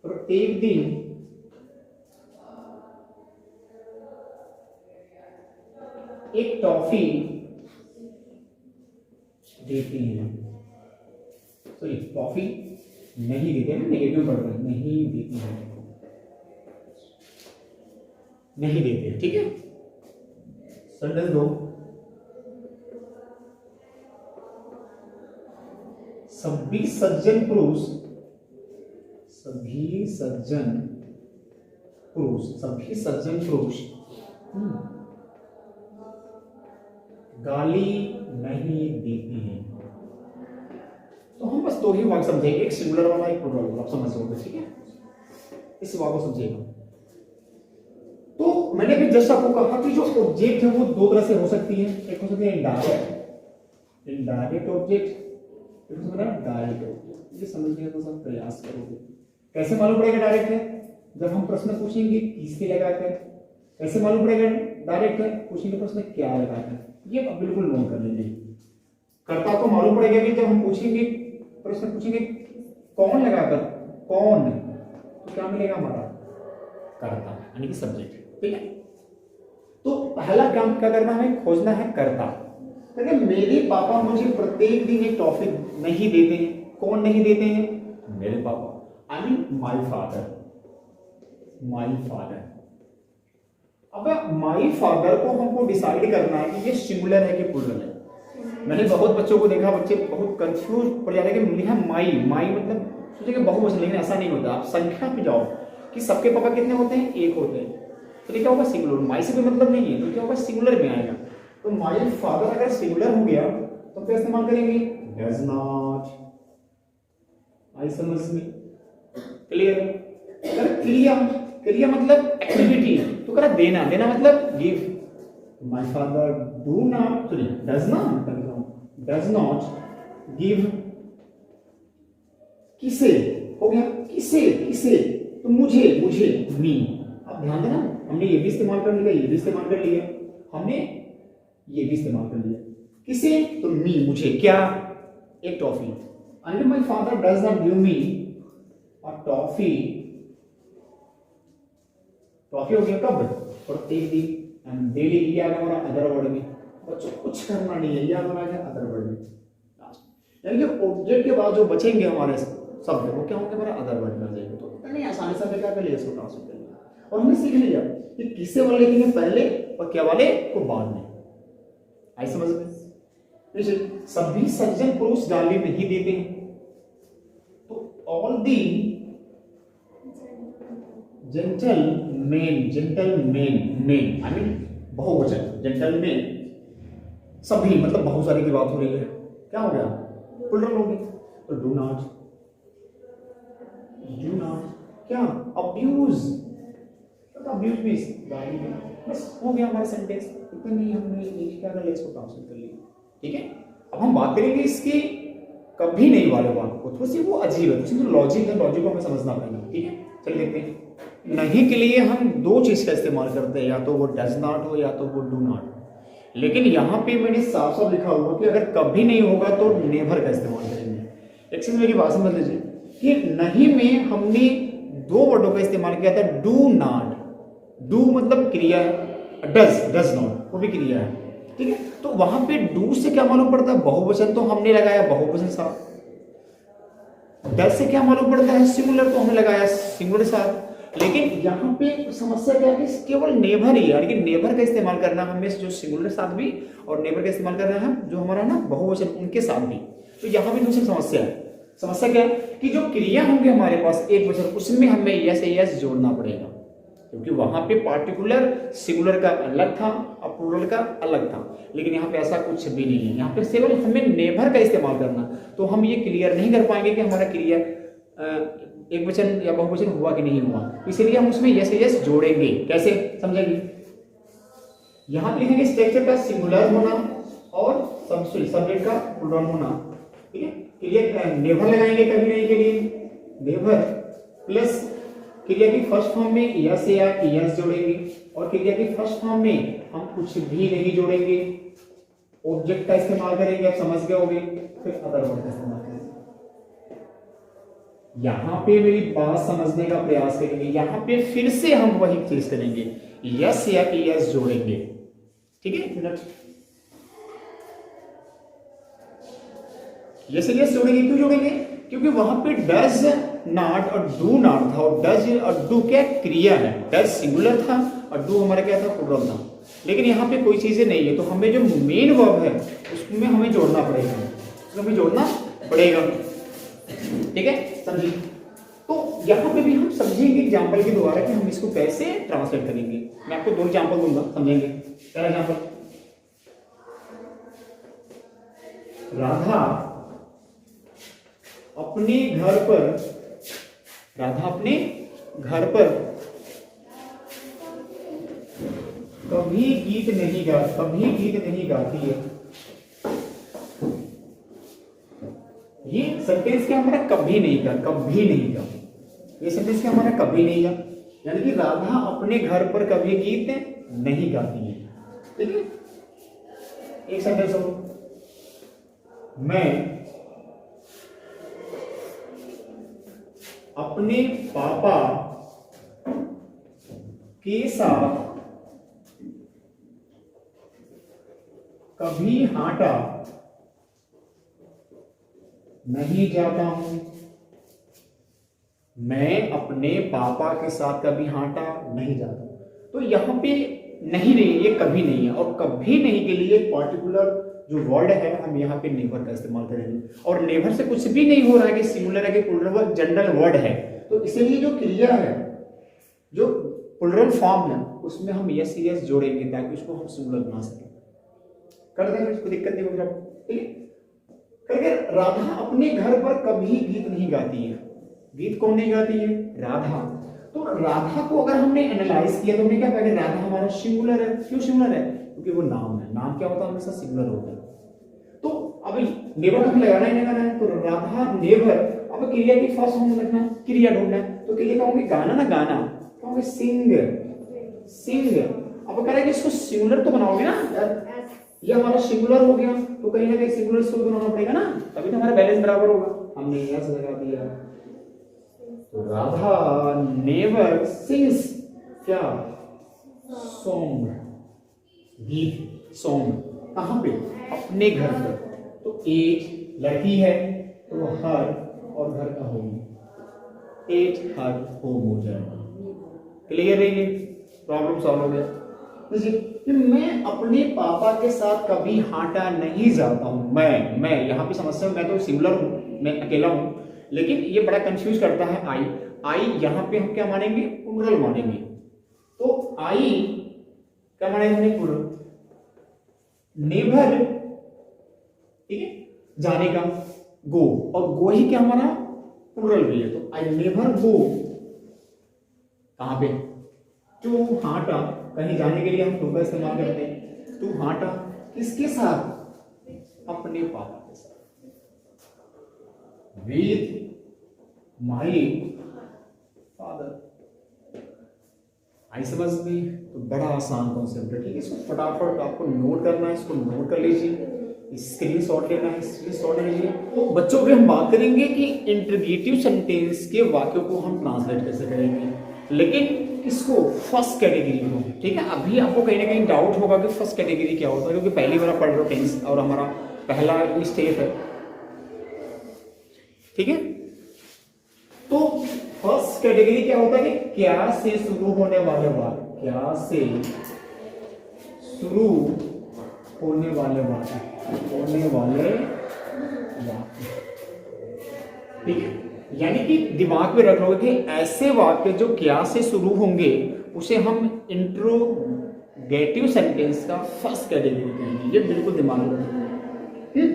प्रत्येक दिन एक टॉफी देती हैं। सॉरी, टॉफी नहीं देते हैं, नेगेटिव पढ़ रहे हैं, नहीं देती है, नहीं देते हैं, ठीक है। सेंटेंस दो, सभी सज्जन पुरुष गाली नहीं देती हैं। तो हम बस दो ही वाक्य समझेंगे, एक सिंगुलर वाला, एक प्लूरल वाला, आप समझ लोगे, ठीक है। इस वाक्य को समझिएगा। तो मैंने भी जैसा आपको कहा कि जो ऑब्जेक्ट है वो दो तरह से हो सकती है, एक हो सकती है इनडायरेक्ट ऑब्जेक्ट, एक हो सकता है डायरेक्ट ऑब्जेक्ट। ये समझने का थोड़ा प्रयास करोगे। कैसे मालूम पड़ेगा डायरेक्ट है, जब हम प्रश्न पूछेंगे किसके लगाकर। कैसे मालूम पड़ेगा डायरेक्ट है, पूछेंगे प्रश्न क्या लगाकर। ये आप बिल्कुल नोट कर लीजिए। कर्ता को मालूम पड़ेगा कि जब हम पूछेंगे, प्रश्न पूछेंगे कौन लगाकर, कौन, तो क्या मिलेगा हमारा, कर्ता, यानी कि सब्जेक्ट, ठीक है। तो पहला काम क्या करना है, खोजना है कर्ता। कहते मेरे पापा मुझे प्रत्येक दिन एक टॉफी नहीं देते हैं। कौन नहीं देते हैं? मेरे पापा, I mean my father. My father. अब माई फादर को हमको डिसाइड करना है कि ये सिंगुलर है कि प्लूरल है। मैंने बहुत बच्चों को देखा, बच्चे बहुत कंफ्यूज पड़ जाते हैं कि लिखा माई, माई मतलब सोचेंगे बहुवचन, लेकिन ऐसा नहीं होता। आप संख्या पे जाओ कि सबके पापा कितने होते हैं? एक होते हैं, तो क्या होगा? सिंगुलर। माई से कोई मतलब नहीं है, तो क्या होगा? सिंगुलर में आएगा। तो माई फादर अगर सिंगुलर हो गया तो क्या इस्तेमाल करेंगे? Does not. आई समझ में? क्लियर? अगर क्रिया, क्रिया मतलब एक्टिविटी, तो करा देना, देना मतलब give. My father do not, sorry does not give. किसे हो गया? किसे, किसे, तो मुझे, मुझे, मी। अब ध्यान देना, हमने ये भी इस्तेमाल कर लिया, ये भी इस्तेमाल कर लिया, हमने ये भी इस्तेमाल कर लिया। किसे? तो मी, मुझे। क्या? एक toffee. And my father does not give me a toffee. Toffee हो गया कब? प्रत्येक दिन। एंड डेली ये आ गया हमारा अदर वर्ड में। बच्चों कुछ करना नहीं है, ये आ गया अदर वर्ड में। यानी कि ऑब्जेक्ट के बाद जो बचेंगे हमारे शब्द, वो क्या होंगे? हमारा अदर वर्ड में आ जाएंगे। तो इतनी आसानी से हमने क्या कर लिया? इसको ट्रांसलेट कर लिया। और हमने सीख लिया कि किससे वाले लिखेंगे पहले और क्या वाले को बाद में। आई समझ में? सभी सज्जन पुरुष गाली नहीं देते हैं, तो all the gentle man, gentle man, man I mean बहुवचन, जेंटल मैन, सभी मतलब बहुत सारे की बात हो रही है, क्या हो गया? प्लूरल हो गई। तो डू नॉट, डू नॉट क्या? अब्यूज, तो अब्यूज भी गाली में, बस हो गया हमारा सेंटेंस। इतनी हमने क्या कर लिया? इसको ट्रांसलेट कर लिया। ठीक है, अब हम बात करेंगे इसकी कभी नहीं वाले वाक्य को। थोड़ी सी वो अजीब है, उसमें लॉजिक है, लॉजिक को हमें समझना पड़ेगा। ठीक है, चलिए देखते हैं। नहीं के लिए हम दो चीज का इस्तेमाल करते हैं, या तो वो डज नॉट हो या तो वो डू नॉट। लेकिन यहाँ पे मैंने साफ साफ लिखा हुआ कि अगर कभी नहीं होगा तो नेवर का इस्तेमाल करेंगे। एक चीज मेरी बात समझ लीजिए कि नहीं में हमने दो वर्डों का इस्तेमाल किया था, डू नॉट। डू मतलब क्रिया है, डज, डज नॉट वो भी क्रिया है। ठीक है, तो वहां पे डू से क्या मालूम पड़ता है? बहुवचन, तो हमने लगाया बहुवचन साथ। डज से क्या मालूम पड़ता है? सिंगुलर, तो हमने लगाया सिंगुलर साथ। लेकिन यहाँ पे समस्या क्या है? केवल नेवर ही, यानी कि नेवर का इस्तेमाल करना हमें, जो सिंगुलर साथ भी, और नेवर का इस्तेमाल करना है जो हमारा ना बहुवचन उनके साथ भी। तो यहाँ भी दूसरी समस्या है। समस्या क्या है कि जो क्रिया होंगे हमारे पास एक वचन, उसमें हमें यस यस जोड़ना पड़ेगा, क्योंकि वहां पे पार्टिकुलर सिंगुलर का अलग था और प्लूरल का अलग था। लेकिन यहाँ पे ऐसा कुछ भी नहीं है, यहाँ पे केवल हमें नेवर का इस्तेमाल करना। तो हम ये क्लियर नहीं कर पाएंगे कि हमारा क्रिया एक वचन या बहुवचन हुआ कि नहीं हुआ, इसलिए हम उसमें यस यस जोड़ेंगे। कैसे समझेंगे? यहाँ पे लिखेंगे स्ट्रक्चर का सिंगुलर होना और सब्जेक्ट का प्लूरल होना। ठीक है, क्रिया नेवर लगाएंगे कभी नहीं के लिए, नेवर प्लस क्रिया की फर्स्ट फॉर्म में यस या यस जोड़ेंगे, और क्रिया की फर्स्ट फॉर्म में हम कुछ भी नहीं जोड़ेंगे। ऑब्जेक्ट का इस्तेमाल करेंगे, आप समझ गए होंगे। फिर अदर वर्ड का इस्तेमाल करेंगे। यहां पे मेरी बात समझने का प्रयास करेंगे। यहां पे फिर से हम वही चीज करेंगे, यस या यस जोड़ेंगे। ठीक है, मिनट यस यस जोड़ेंगे। क्यों जोड़ेंगे? क्योंकि वहां पे डज नॉट और डू नॉट था, और डज और डू क्या क्रिया है। डज सिंगुलर था और डू हमारा क्या था? प्लूरल था। लेकिन यहाँ पे कोई चीजें नहीं है, तो हमें जो मेन वर्ब है उसमें हमें जोड़ना पड़ेगा, उसमें हमें जोड़ना पड़ेगा। ठीक है, समझिए। तो यहाँ पे भी हम समझेंगे एग्जाम्पल के द्वारा कि हम इसको कैसे ट्रांसलेट करेंगे। मैं आपको दो एग्जाम्पल दूंगा, समझेंगे। पहला एग्जाम्पल, राधा अपने घर पर कभी गीत नहीं गाती है। ये सेंटेंस क्या हमारा? कभी नहीं का, ये सेंटेंस क्या हमारा? कभी नहीं का, यानी कि राधा अपने घर पर कभी गीत नहीं गाती है। ठीक है, एक सेंटेंस हो, मैं अपने पापा के साथ कभी हाटा नहीं जाता हूं। मैं अपने पापा के साथ कभी हाटा नहीं जाता। तो यहां पे नहीं नहीं, ये कभी नहीं है, और कभी नहीं के लिए पर्टिकुलर जो वर्ड है हम यहाँ पे नेवर का इस्तेमाल करेंगे। और नेवर से कुछ भी नहीं हो रहा है कि सिंगुलर है कि प्लूरल, जनरल वर्ड है, तो इसीलिए जो क्रिया है, जो प्लूरल फॉर्म है, उसमें हम यस यस जोड़ेंगे ताकि उसको हम सिंगुलर बना सकें। कर देंगे, कोई दिक्कत नहीं होगी। ठीक है, करके राधा अपने घर पर कभी गीत नहीं गाती है। गीत कौन नहीं गाती है? राधा। तो राधा को अगर हमने एनालाइज किया तो हमने क्या कहा? राधा हमारा सिंगुलर है। क्यों सिंगुलर है? क्योंकि वो नाम है। नाम क्या होता है? हमेशा सिंगुलर होता है। तो अभी नेवर का लगाना ही लगाना है, तो राधा नेवर। अब क्रिया की फर्स्ट फॉर्म लिखना, क्रिया ढूंढना है, तो क्रिया कहोगे गाना ना, गाना कहोगे सिंग, सिंग। अब करेंगे इसको सिंगुलर तो बनाओगे ना, ये हमारा सिंगुलर हो गया, तो कहीं ना कहीं सिंगुलर से बनाना पड़ेगा ना, तभी तो हमारा बैलेंस बराबर होगा। हमने यस लगा दिया, तो राधा नेवर सिंग्स क्या? सॉन्ग, गीत, सॉन्ग। कहां पे? अपने घर पर। तो एक लड़की है तो हर, और घर का होम, एट हर होम हो जाएगा। क्लियर है? ये प्रॉब्लम सॉल्व हो गया। मैं अपने पापा के साथ कभी हाटा नहीं जाता हूं। मैं यहाँ पे समस्या, मैं तो सिंगुलर हूं, मैं अकेला हूं, लेकिन ये बड़ा कंफ्यूज करता है। आई यहाँ पे हम क्या मानेंगे? प्लूरल मानेंगे। तो आई क्या मानेंगे? प्लूरल। नेवर, ठीक है, जाने का, गो, और गो ही क्या हमारा प्लूरल भी है। तो आई नेवर गो, कहां पे? टू हाटा, कहीं जाने के लिए हम टू का इस्तेमाल करते हैं। टू हाटा किसके साथ? अपने पापा के साथ। With my father. आई समझ में? तो बड़ा आसान कॉन्सेप्ट है। ठीक है, इसको फटाफट आपको नोट करना है, इसको नोट कर लीजिए, स्क्रीन शॉट लेना है, स्क्रीन शॉट लीजिए। तो बच्चों पे हम बात करेंगे कि इंटरगेटिव सेंटेंस के वाक्यों को हम ट्रांसलेट कैसे करेंगे, लेकिन इसको फर्स्ट कैटेगरी को। ठीक है, अभी आपको कहीं ना कहीं डाउट होगा कि फर्स्ट कैटेगरी क्या होता है, क्योंकि पहली बार पढ़ रहे हो टेंस और हमारा पहला स्टेप है। ठीक है, तो फर्स्ट कैटेगरी क्या होता है कि क्या से शुरू होने वाले वाक्य, क्या से शुरू होने वाले वाक्य, ठीक है। यानी कि दिमाग में रख लोगे कि ऐसे वाक्य जो क्या से शुरू होंगे उसे हम इंट्रोगेटिव सेंटेंस का फर्स्ट कैटेगरी कहेंगे। ये बिल्कुल दिमाग में रखोगे,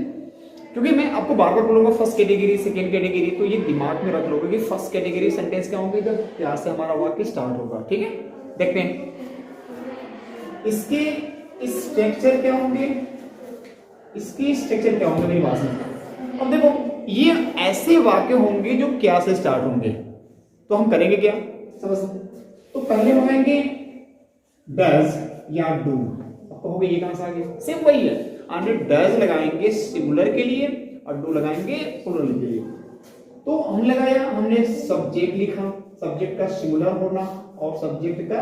क्योंकि मैं आपको बार बार बोलूंगा फर्स्ट कैटेगरी, सेकेंड कैटेगरी, तो ये दिमाग में रख लोगे कि फर्स्ट कैटेगरी सेंटेंस क्या होंगे जब क्या से हमारा वाक्य स्टार्ट होगा। ठीक है, देखते हैं इसके स्ट्रक्चर क्या होंगे, इसकी स्ट्रक्चर क्या होंगे, मेरी बात सुनो। अब देखो, ये ऐसे वाक्य होंगे जो क्या से स्टार्ट होंगे, तो हम करेंगे क्या, समझ? तो पहले हम कहेंगे डज या डू। अब कहोगे ये कहां से आ गया? सेम वही है, हमने डज लगाएंगे सिंगुलर के लिए और डू लगाएंगे प्लूरल के लिए। तो हम लगाया, हमने सब्जेक्ट लिखा, सब्जेक्ट का सिंगुलर होना और सब्जेक्ट का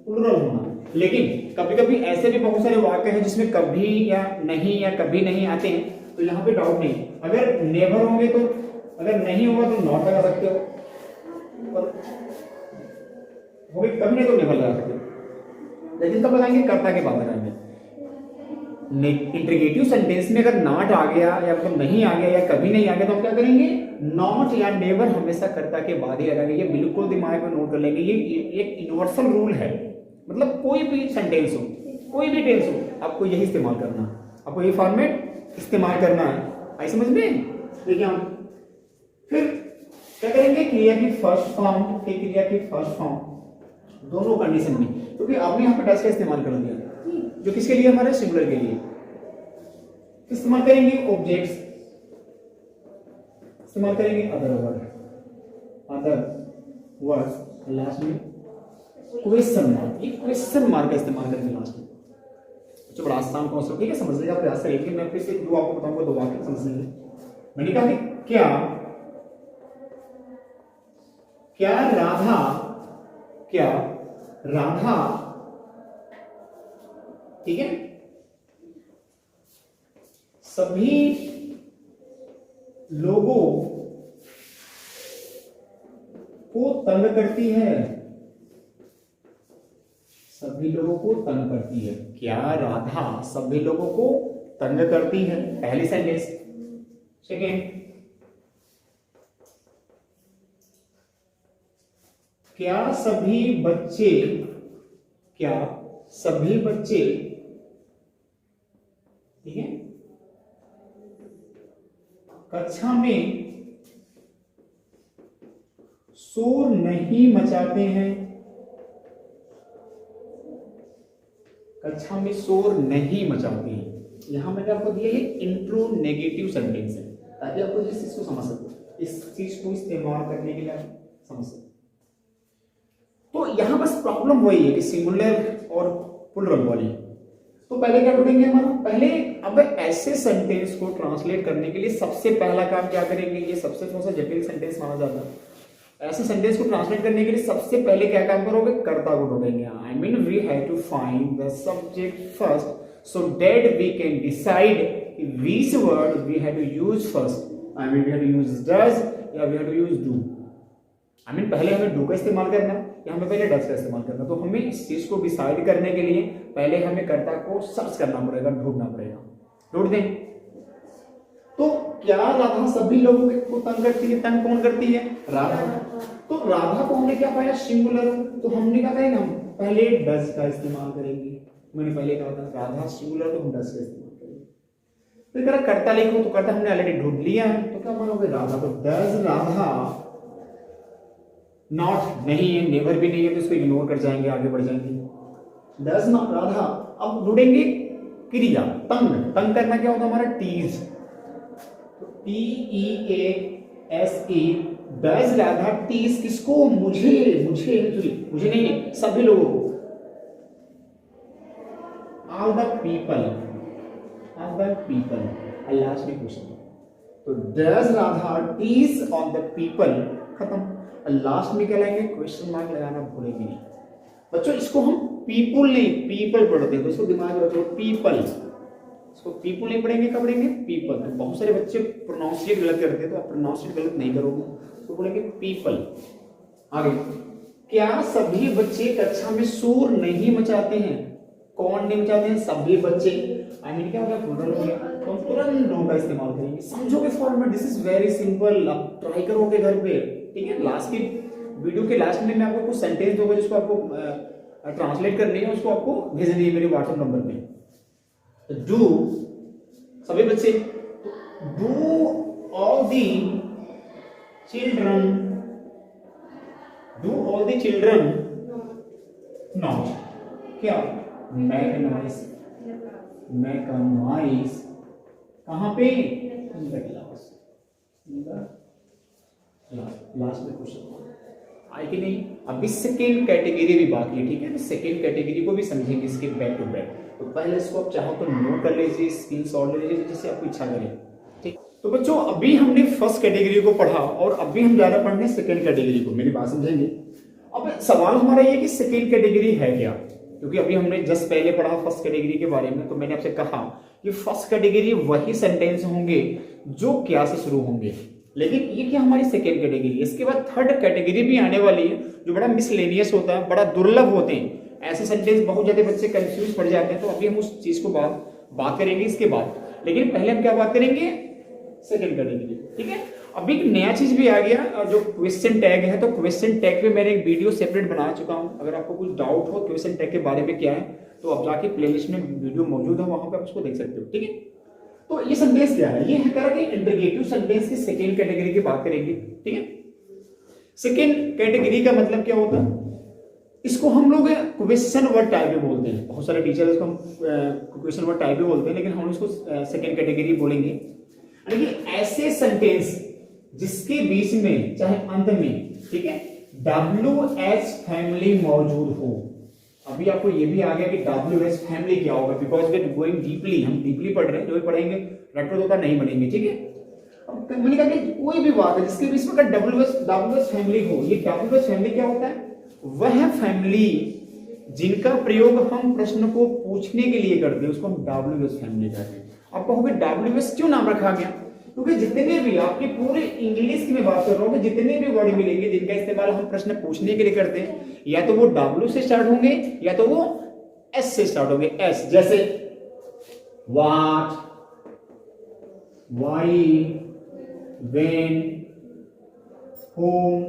प्लूरल होना। लेकिन कभी कभी ऐसे भी बहुत सारे वाक्य हैं जिसमें कभी या नहीं या कभी नहीं आते हैं, तो यहाँ पे डाउट नहीं। अगर नेवर होंगे तो, अगर नहीं होगा तो नॉट लगा सकते हो, और कभी नहीं तो नेवर लगा सकते हो। लेकिन कब लगाएंगे? कर्ता के बाद लगाएंगे। इंटरगेटिव सेंटेंस में अगर नॉट आ गया या तो नहीं आ गया या कभी नहीं आ गया तो हम क्या करेंगे? नॉट या नेवर हमेशा कर्ता के बाद ही लगाएंगे। ये बिल्कुल दिमाग में नोट कर लेंगे, ये एक यूनिवर्सल रूल है। मतलब कोई भी सेंटेंस हो, कोई भी टेंस हो, आपको यही इस्तेमाल करना है, आपको ये फॉर्मेट इस्तेमाल करना है। आई समझ में? देखिए हम फिर क्या करेंगे? क्रिया की फर्स्ट फॉर्म, क्रिया की फर्स्ट फॉर्म दोनों कंडीशन में, क्योंकि आपने यहाँ पे डज का इस्तेमाल कर दिया जो किसके लिए? हमारे सिंगुलर के लिए। इस्तेमाल करेंगे ऑब्जेक्ट्स, इस्तेमाल करेंगे अदर वर्ड्स, लास्ट में क्वेश्चन मार्क। ये क्वेश्चन मार्क का इस्तेमाल करेंगे लास्ट में। जो बड़ा आसान कॉन्सेप्ट, ठीक है, समझने का प्रयास करेंगे। मैं फिर से जो आपको बताऊंगा दो वाक्य समझने। मैंने कहा कि क्या राधा, ठीक है, सभी लोगों को तंग करती है, सभी लोगों को तंग करती है। क्या राधा सभी लोगों को तंग करती है? पहली सेंटेंस। सेकेंड, क्या सभी बच्चे ठीक है कक्षा में शोर नहीं मचाते हैं? कक्षा में शोर नहीं मचाते हैं। यहां मैंने आपको दिया है इंट्रो नेगेटिव सेंटेंस है, ताकि आपको इस चीज को समझ सको, इस चीज को इस्तेमाल करने के लिए आप समझ सको। तो यहां बस प्रॉब्लम वही है कि सिंगुलर और प्लुरल वाली। तो पहले क्या ढूंढेंगे हमारा? पहले अब ऐसे सेंटेंस को ट्रांसलेट करने के लिए सबसे पहला काम क्या करेंगे? ये सबसे थोड़ा सा जटिल सेंटेंस माना जाता है। ऐसे सेंटेंस को ट्रांसलेट करने के लिए सबसे पहले क्या काम करोगे? कर्ता को ढूंढेंगे। I mean we have to find the subject first so that we can decide which word we have to use first. I mean we have to use does या we have to use do. I mean पहले हमें do का इस्तेमाल करना या हमें पहले does का इस्तेमाल करना। तो हमें इस चीज को डिसाइड करने के लिए पहले हमें कर्ता को सर्च करना पड़ेगा, ढूंढना पड़ेगा। ढूंढ दें। तो क्या राधा सभी लोगों को तंग करती है? तंग कौन करती है? राधा। तो राधा को हमने क्या पाया? सिंगुलर। तो हमने क्या करेंगे? हम पहले डज का इस्तेमाल करेंगे। मैंने पहले कहा था राधा सिंगुलर, तो हम डज का इस्तेमाल करेंगे। तो अगर कर्ता लिखो तो कर्ता हमने ऑलरेडी ढूंढ लिया है, तो क्या मानोगे? राधा। तो डज राधा नॉट नहीं है, नेवर भी नहीं है, तो इसको इग्नोर कर जाएंगे, आगे बढ़ जाएंगे। Does not Radha. अब ढूंढेंगे क्रिया तंग। तंग करना क्या होता है हमारा? Tease. TEASE। Does Radha tease किसको? मुझे नहीं, सभी लोगों को। All the people. लास्ट में क्वेश्चन। तो does Radha tease on the people, खत्म। लास्ट में क्या लाएंगे? क्वेश्चन मार्क लगाना भूलेंगे नहीं बच्चों। इसको हम पीपुल नहीं पीपल पढ़ते हैं, तो इसको दिमाग में रखो, पीपल। इसको पीपुल नहीं पढ़ेंगे, कब पढ़ेंगे? पीपल। तो बहुत सारे बच्चे प्रोनाउंसिएट गलत करते हैं, तो आप प्रोनाउंसिएट गलत नहीं करोगे, तो बोलेंगे पीपल। आगे, क्या सभी बच्चे कक्षा में शोर नहीं मचाते हैं? कौन नहीं मचाते हैं? सभी बच्चे। आई मीन क्या होगा? प्लुरल हो गया, तो हम तुरंत डू का इस्तेमाल करेंगे। समझोगे format? This is very simple. आप ट्राई करोगे घर पे, ठीक है? लास्ट की वीडियो के लास्ट में मैं आपको कुछ सेंटेंस दूंगा जिसको आपको ट्रांसलेट करनी है, उसको आपको भेजनी है मेरे व्हाट्सएप नंबर पे। डू सभी बच्चे, do all the children not क्या? मेक नॉइस कहां पे? In the class. लास्ट में क्वेश्चन आए कि नहीं? अभी सेकेंड कैटेगरी भी बाकी है, ठीक है? तो सेकेंड कैटेगरी को भी समझेंगे इसके बैक टू बैक। तो पहले इसको आप चाहो तो नोट कर लीजिए, स्क्रीनशॉट ले लीजिए, जैसे आपको इच्छा करे, ठीक? तो बच्चों अभी हमने फर्स्ट कैटेगरी को पढ़ा और अभी हम जा रहे पढ़ने सेकेंड कैटेगरी को। मेरी बात समझेंगे? अब सवाल हमारा ये कि सेकेंड कैटेगरी है क्या? क्योंकि अभी हमने जस्ट पहले पढ़ा फर्स्ट कैटेगरी के बारे में, तो मैंने आपसे कहा कि फर्स्ट कैटेगरी वही सेंटेंस होंगे जो क्या से शुरू होंगे, लेकिन ये क्या हमारी सेकेंड कैटेगरी। इसके बाद थर्ड कैटेगरी भी आने वाली है, जो बड़ा मिसलेनियस होता है, बड़ा दुर्लभ होते हैं। ऐसे सेंटेंस बहुत ज्यादा बच्चे कंफ्यूज पड़ जाते हैं, तो अभी हम उस चीज को बात करेंगे इसके बाद। लेकिन पहले हम क्या बात करेंगे? सेकेंड कैटेगरी, ठीक है? अभी एक नया चीज भी आ गया जो क्वेश्चन टैग है। तो क्वेश्चन टैग पे मैंने एक वीडियो सेपरेट बना चुका हूं। अगर आपको कुछ डाउट हो क्वेश्चन टैग के बारे में क्या है, तो आप जाके प्लेलिस्ट में वीडियो मौजूद है, वहां पे आप उसको देख सकते हो, ठीक है? तो ये सेंटेंस क्या है? ये है करा कि इंटरगेटिव सेंटेंस की सेकेंड कैटेगरी की बात करेंगे, ठीक है? सेकेंड कैटेगरी का मतलब क्या होता है? इसको हम लोग क्वेश्चन वर्ड टाइप भी बोलते हैं। बहुत सारे टीचर इसको हम क्वेश्चन वर्ड टाइप भी बोलते हैं, लेकिन हम इसको सेकेंड कैटेगरी बोलेंगे। यानी कि ऐसे सेंटेंस जिसके बीच में चाहे अंत में, ठीक है, WH फैमिली मौजूद हो। अभी आपको ये भी आ गया कि WH फैमिली क्या होगा, because we are going deeply, हम डीपली पढ़ रहे हैं। जो भी पढ़ेंगे रटो धोखा नहीं बनेंगे, ठीक है? अब मैंने कहा कि कोई भी बात है जिसके बीच में अगर WH फैमिली हो, ये WH फैमिली क्या होता है? वह फैमिली जिनका प्रयोग हम प्रश्न को पूछने के लिए करते हैं, उसको हम WH फैमिली कहते हैं। आप कहोगे WS क्यों नाम रखा गया, क्योंकि जितने भी आपके पूरे इंग्लिश की मैं बात कर रहा हूँ, जितने भी वर्ड मिलेंगे जिनका इस्तेमाल हम प्रश्न पूछने के लिए करते हैं, या तो वो W से स्टार्ट होंगे या तो वो S से स्टार्ट होंगे। S जैसे what, why, when, whom,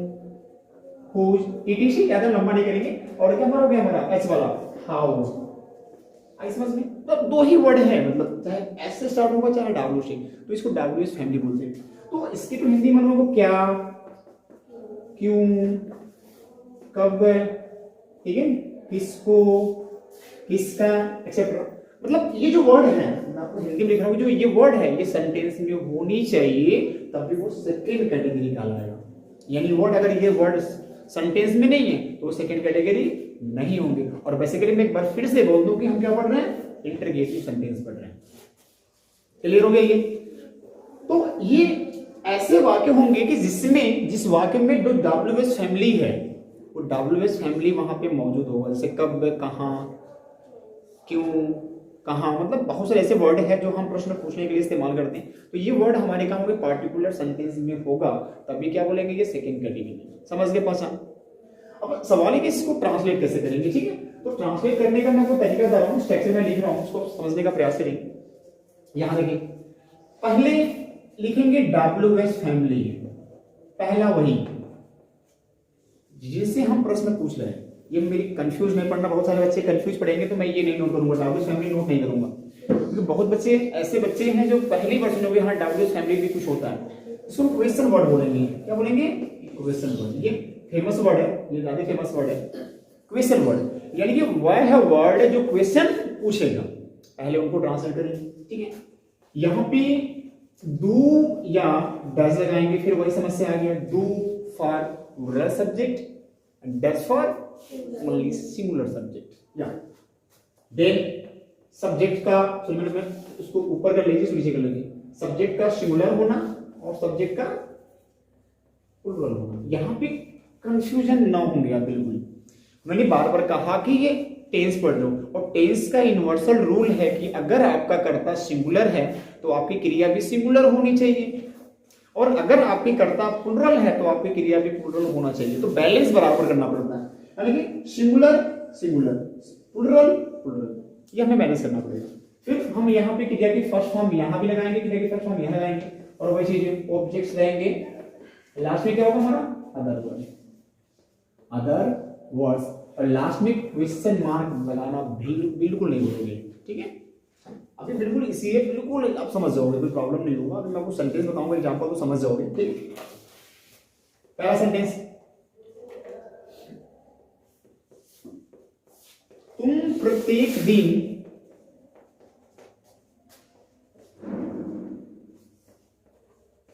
whose, etc। ज्यादा लंबा नहीं करेंगे। और क्या हमारा हो गया हमारा एच वाला हाउ। आई समझ में, तो दो ही वर्ड है, मतलब चाहे एस से स्टार्ट होगा चाहे डब्ल्यू से, तो इसको WS फैमिली बोलते हैं। तो इसकी तो हिंदी में लोगों को क्या, क्यों, कब, ठीक है, किसको, किसका, एक्सेट्रा। मतलब ये जो वर्ड है, मैं आपको हिंदी में लिख रहा हूँ, जो ये वर्ड है ये सेंटेंस में होनी चाहिए, तब भी वो सेकेंड कैटेगरी कहलाएगा। यानी वर्ड अगर ये वर्ड सेंटेंस में नहीं है तो वो सेकेंड कैटेगरी नहीं होंगे। और बेसिकली मैं एक बार फिर से बोल दूं कि हम क्या पढ़ रहे हैं, इंटरगेटिव सेंटेंस पढ़ रहे हैं। क्लियर हो गया ये? तो ये ऐसे वाक्य होंगे कि जिसमें, जिस वाक्य में जो WS फैमिली है वो WS फैमिली वहां पे मौजूद होगा। जैसे कब, कहां, क्यों, कहां, मतलब बहुत सारे ऐसे वर्ड है जो हम प्रश्न पूछने के लिए इस्तेमाल करते हैं। तो ये वर्ड हमारे काम में पार्टिकुलर सेंटेंस में होगा, तभी क्या बोलेंगे, ये सेकेंड कैटेगरी। समझ गए, पहचान? अब सवाल है कि इसको ट्रांसलेट कैसे करेंगे, ठीक है? तो ट्रांसलेट करने का मैं आपको तरीका बता रहा हूँ, टेक्स्ट में लिख रहा हूँ, उसको समझने का प्रयास करेंगे। यहां देखिए, पहले लिखेंगे WS फैमिली, पहला वही जिससे हम प्रश्न पूछ रहे हैं। ये मेरी कंफ्यूज नहीं पढ़ना, बहुत सारे बच्चे कंफ्यूज पढ़ेंगे, तो मैं ये नहीं नोट करूंगा, WS फैमिली नोट नहीं करूंगा, क्योंकि बहुत बच्चे ऐसे बच्चे हैं जो पहली वर्ष में हाँ WS फैमिली भी कुछ होता है, इसको क्वेश्चन वर्ड बोलेंगे। क्या बोलेंगे? Question word. ये फेमस वर्ड है, ये ज्यादा फेमस वर्ड है, क्वेश्चन वर्ड। यानी कि वह है वर्ड जो क्वेश्चन पूछेगा, पहले उनको ट्रांसलेट करेंगे, ठीक है? यहाँ पे डू या डज लगाएंगे, फिर वही समस्या आ गया, do for plural subject, does for only singular subject. या देन सब्जेक्ट का सिंगुलर में उसको ऊपर कर लीजिए, नीचे कर लीजिए, सब्जेक्ट का सिंगुलर होना और सब्जेक्ट का प्लूरल होना। यहाँ पे कंफ्यूजन ना होंगे आप बिल्कुल। मैंने बार बार कहा कि ये टेंस पढ़ लो, और टेंस का यूनिवर्सल रूल है कि अगर आपका कर्ता सिंगुलर है तो आपकी क्रिया भी सिंगुलर होनी चाहिए, और अगर आपकी कर्ता प्लूरल है तो आपकी क्रिया भी प्लूरल होना चाहिए। तो बैलेंस बराबर करना पड़ता है, यानी कि सिंगुलर सिंगुलर, प्लूरल प्लूरल, ये हमें बैलेंस करना पड़ेगा। फिर हम यहाँ पे क्रिया की फर्स्ट फॉर्म यहाँ भी लगाएंगे, क्रिया की फर्स्ट फॉर्म यहाँ लगाएंगे, और वही चीज ऑब्जेक्ट्स रहेंगे। लास्ट में क्या होगा हमारा? अदर वर्ड्स, अदर वर्ड्स, और लास्ट में क्वेश्चन मार्क लगाना बिल्कुल नहीं भूलोगे, ठीक है? अभी बिल्कुल इसीलिए बिल्कुल आप समझ जाओगे, कोई प्रॉब्लम नहीं होगा। अभी मैं आपको सेंटेंस बताऊंगा एग्जांपल, तो समझ जाओगे, ठीक? पहला सेंटेंस, तुम प्रत्येक दिन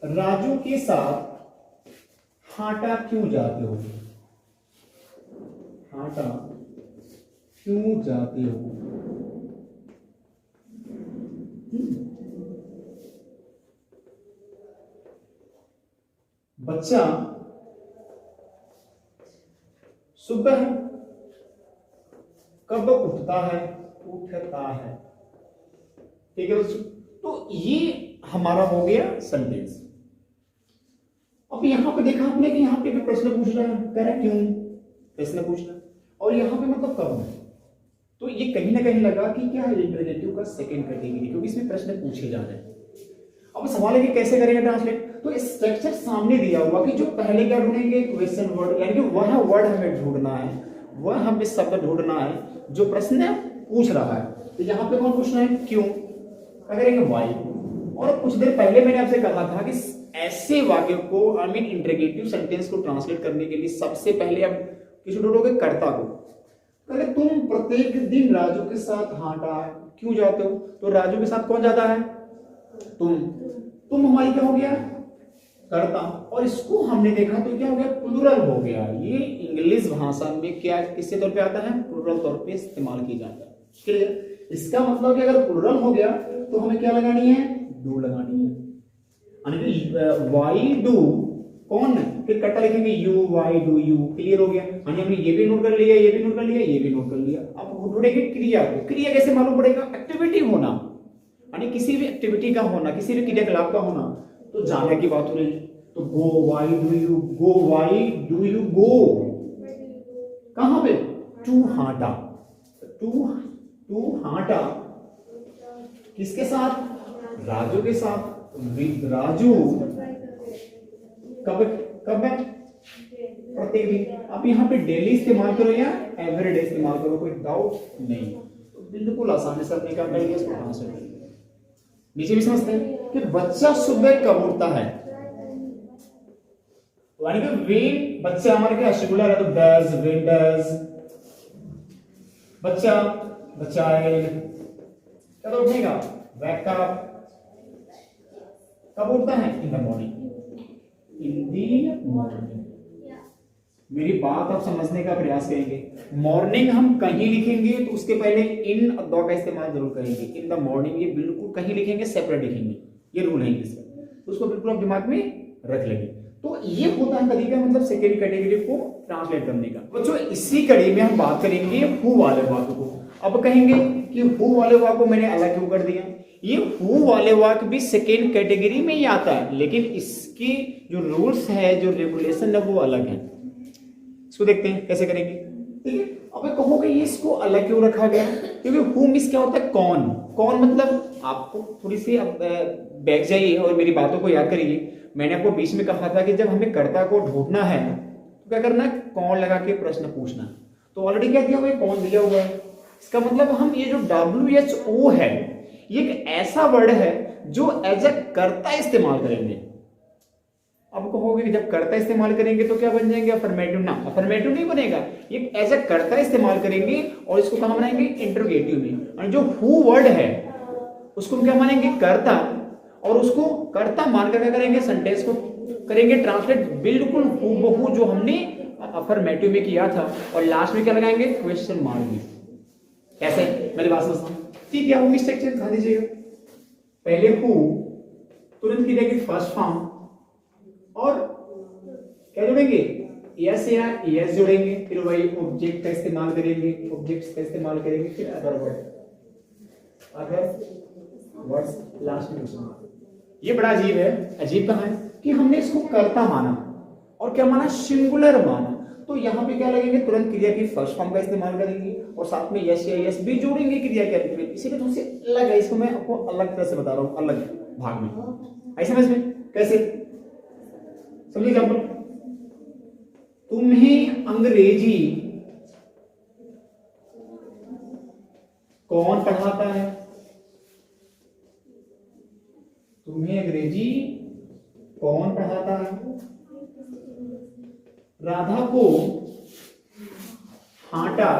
राजू के साथ हाटा क्यों जाते हो? हाटा क्यों जाते हो? बच्चा सुबह कब उठता है? उठता है, ठीक है? तो ये हमारा हो गया सेंटेंस। अब यहां पे देखा आपने कि यहां पे भी प्रश्न पूछ रहा है, कह रहा है क्यों, प्रश्न पूछ रहा है, और यहां पे मतलब कब है, तो ये कहीं ना कहीं लगा कि क्या है, इंटरजेक्टिव का सेकंड कैटेगरी, क्योंकि इसमें प्रश्न पूछे जा रहे हैं। अब सवाल है कि कैसे करेंगे ट्रांसलेट? तो स्ट्रक्चर सामने दिया हुआ कि जो पहले क्या ढूंढेंगे, क्वेश्चन वर्ड, यानी कि वह वर्ड हमें ढूंढना है, वह हमें शब्द ढूंढना है जो प्रश्न पूछ रहा है। तो यहाँ पे कौन पूछना है? क्यों। क्या करेंगे? वाई। और कुछ देर पहले मैंने आपसे कहा था कि ऐसे वाक्य को, आई मीन इंटरगेटिव सेंटेंस को ट्रांसलेट करने के लिए सबसे पहले आप किसी ढूंढोगे? कर्ता को। अगर तुम प्रत्येक दिन राजू के साथ हाटा क्यों जाते हो, तो राजू के साथ कौन जाता है? तुम हमारी क्या हो गया? कर्ता। और इसको हमने देखा तो क्या हो गया? प्लूरल हो गया। ये इंग्लिश भाषा में क्या किसके तौर पे आता है? प्लूरल तौर पे इस्तेमाल किया जाता है। क्लियर? इसका मतलब कि अगर प्लूरल हो गया तो हमें क्या लगानी है? डू लगानी है। वाई डू कौन है? फिर कर्ता लिखेंगे you, Y do you. Clear हो गया? हमने ये भी नोट कर लिया, ये भी नोट कर लिया, ये भी नोट कर लिया। अब ढूंढेंगे क्रिया को। क्रिया कैसे मालूम पड़ेगा? एक्टिविटी होना। यानी किसी भी एक्टिविटी का होना, किसी भी क्रियाकलाप का होना, तो जाने की बात हो रही है। तो go, why do you go, why do you go, कहां पे, टू हाटा, टू हाटा किसके साथ, राजू के साथ, विद राजू, कब कब है, प्रत्येक दिन। आप यहाँ पे डेली इस्तेमाल करो या एवरीडे इस्तेमाल करो, कोई डाउट नहीं, तो बिल्कुल आसानी से अपने क्या करेंगे, इसको ट्रांसलेट करेंगे। नीचे भी समझते हैं कि बच्चा सुबह कब उठता है, यानी कि वेन, बच्चा हमारे क्या सिंगुलर है, तो डज, वेन डज, बच्चा, चाइल्ड कब उठेगा, वेक अप, कब उठता है, in the morning, in the morning. मेरी बात आप समझने का प्रयास करेंगे। मॉर्निंग हम कहीं लिखेंगे तो उसके पहले इन द का इस्तेमाल जरूर करेंगे। इन द मॉर्निंग ये बिल्कुल कहीं लिखेंगे, सेपरेट लिखेंगे, ये रूल है इसका, तो उसको बिल्कुल आप दिमाग में रख लेंगे। तो ये होता है तरीका, मतलब सेकेंड कैटेगरी को ट्रांसलेट करने का। बच्चों इसी कड़ी में हम बात करेंगे हु वाले वाक्य को। अब कहेंगे कि हु वाले वाक्य को मैंने अलग क्यों कर दिया, ये हु वाले वाक्य भी सेकेंड कैटेगरी में ही आता है, लेकिन इसकी जो रूल्स है, जो रेगुलेशन है, वो अलग है। इसको देखते हैं कैसे करेंगे, ठीक है। अब कहोगे ये इसको अलग क्यों रखा गया, क्योंकि हु मींस क्या होता है, कौन। कौन मतलब आपको थोड़ी सी अब बैठ जाइए और मेरी बातों को याद करिए। मैंने आपको बीच में कहा था कि जब हमें कर्ता को ढूंढना है तो क्या करना है, कौन लगा के प्रश्न पूछना। तो ऑलरेडी क्या दिया हुआ है, कौन दिया हुआ है। इसका मतलब हम ये जो WHO है, ये एक ऐसा वर्ड है जो एज अ कर्ता इस्तेमाल करेंगे। अब कहोगे कि जब कर्ता इस्तेमाल करेंगे तो क्या बन जाएंगे, अफर्मेटिव। ना, अफर्मेटिव नहीं बनेगा, ये एज अ कर्ता इस्तेमाल करेंगे और इसको कहां बनाएंगे, इंटरोगेटिव में। और जो हु वर्ड है उसको हम क्या मानेंगे, कर्ता, और उसको कर्ता मानकर क्या करेंगे, सेंटेंस को करेंगे ट्रांसलेट बिल्कुल हूबहू जो हमने अफर्मेटिव में किया था, और लास्ट में क्या लगाएंगे, क्वेश्चन मार्क भी। कैसे, मेरी बात समझना, ठीक है। होगी स्ट्रक्चर ध्यान दीजिएगा, पहले हु, तुरंत क्रिया की फर्स्ट फॉर्म, और क्या जोड़ेंगे, यस या यस जोड़ेंगे, फिर वही ऑब्जेक्ट का इस्तेमाल करेंगे, ऑब्जेक्ट्स का इस्तेमाल करेंगे, फिर अदर वर्ड्स लास्ट में। ये बड़ा अजीब है। अजीब कहां है कि हमने इसको कर्ता माना और क्या माना, सिंगुलर माना। तो यहाँ पे क्या लगेंगे, तुरंत क्रिया की फर्स्ट फॉर्म का इस्तेमाल करेंगे और साथ में यस या यस भी जोड़ेंगे क्रिया के अंत में। इसीलिए थोड़ी सी अलग है, इसको मैं आपको अलग तरह से बता रहा हूँ, अलग भाग में। ऐसे समझ में कैसे, समझिए एग्जाम्पल, तुम्हें अंग्रेजी कौन पढ़ाता है, तुम्हें अंग्रेजी कौन पढ़ाता है, राधा को आटा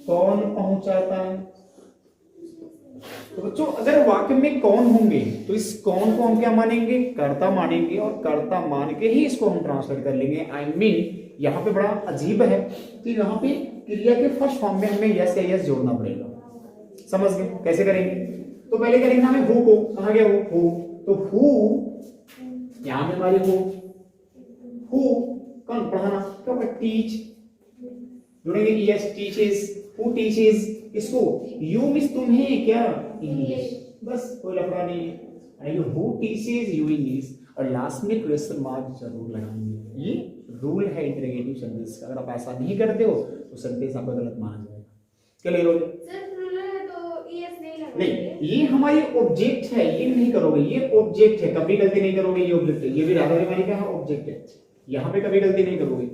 कौन पहुंचाता है। तो बच्चों अगर वाक्य में कौन होंगे तो इस कौन को हम क्या मानेंगे, कर्ता मानेंगे, और कर्ता मान के ही इसको हम ट्रांसलेट कर लेंगे। आई मीन यहाँ पे बड़ा अजीब है कि यहाँ पे क्रिया के फर्स्ट फॉर्म में हमें यस या यस जोड़ना पड़ेगा। समझ गए कैसे करेंगे, तो पहले क्या लिखना है, हु को, कहा गया हु, तो हु यहां में हमारे हु कौन पढ़ाना, क्या होगा, टीच, जोड़ेंगे यस, टीचेस, हु टीचेस, इसको यू मिस तुम्हें क्या, इंग्लिश, बस कोई लफड़ा नहीं है। हु टीचेस यू इंग्लिश, और लास्ट में क्वेश्चन मार्क जरूर लगाएंगे। ये रूल है इंटरोगेटिव सेंटेंस का, अगर आप ऐसा नहीं करते हो तो सेंटेंस आपका गलत माना जाएगा। क्लियर हो गया, नहीं ये हमारी ऑब्जेक्ट है, ये नहीं करोगे, ये ऑब्जेक्ट है, कभी गलती नहीं करोगे, ये ऑब्जेक्ट है। ये भी राधा हमारी क्या है, ऑब्जेक्ट है, यहाँ पे कभी गलती नहीं करोगे।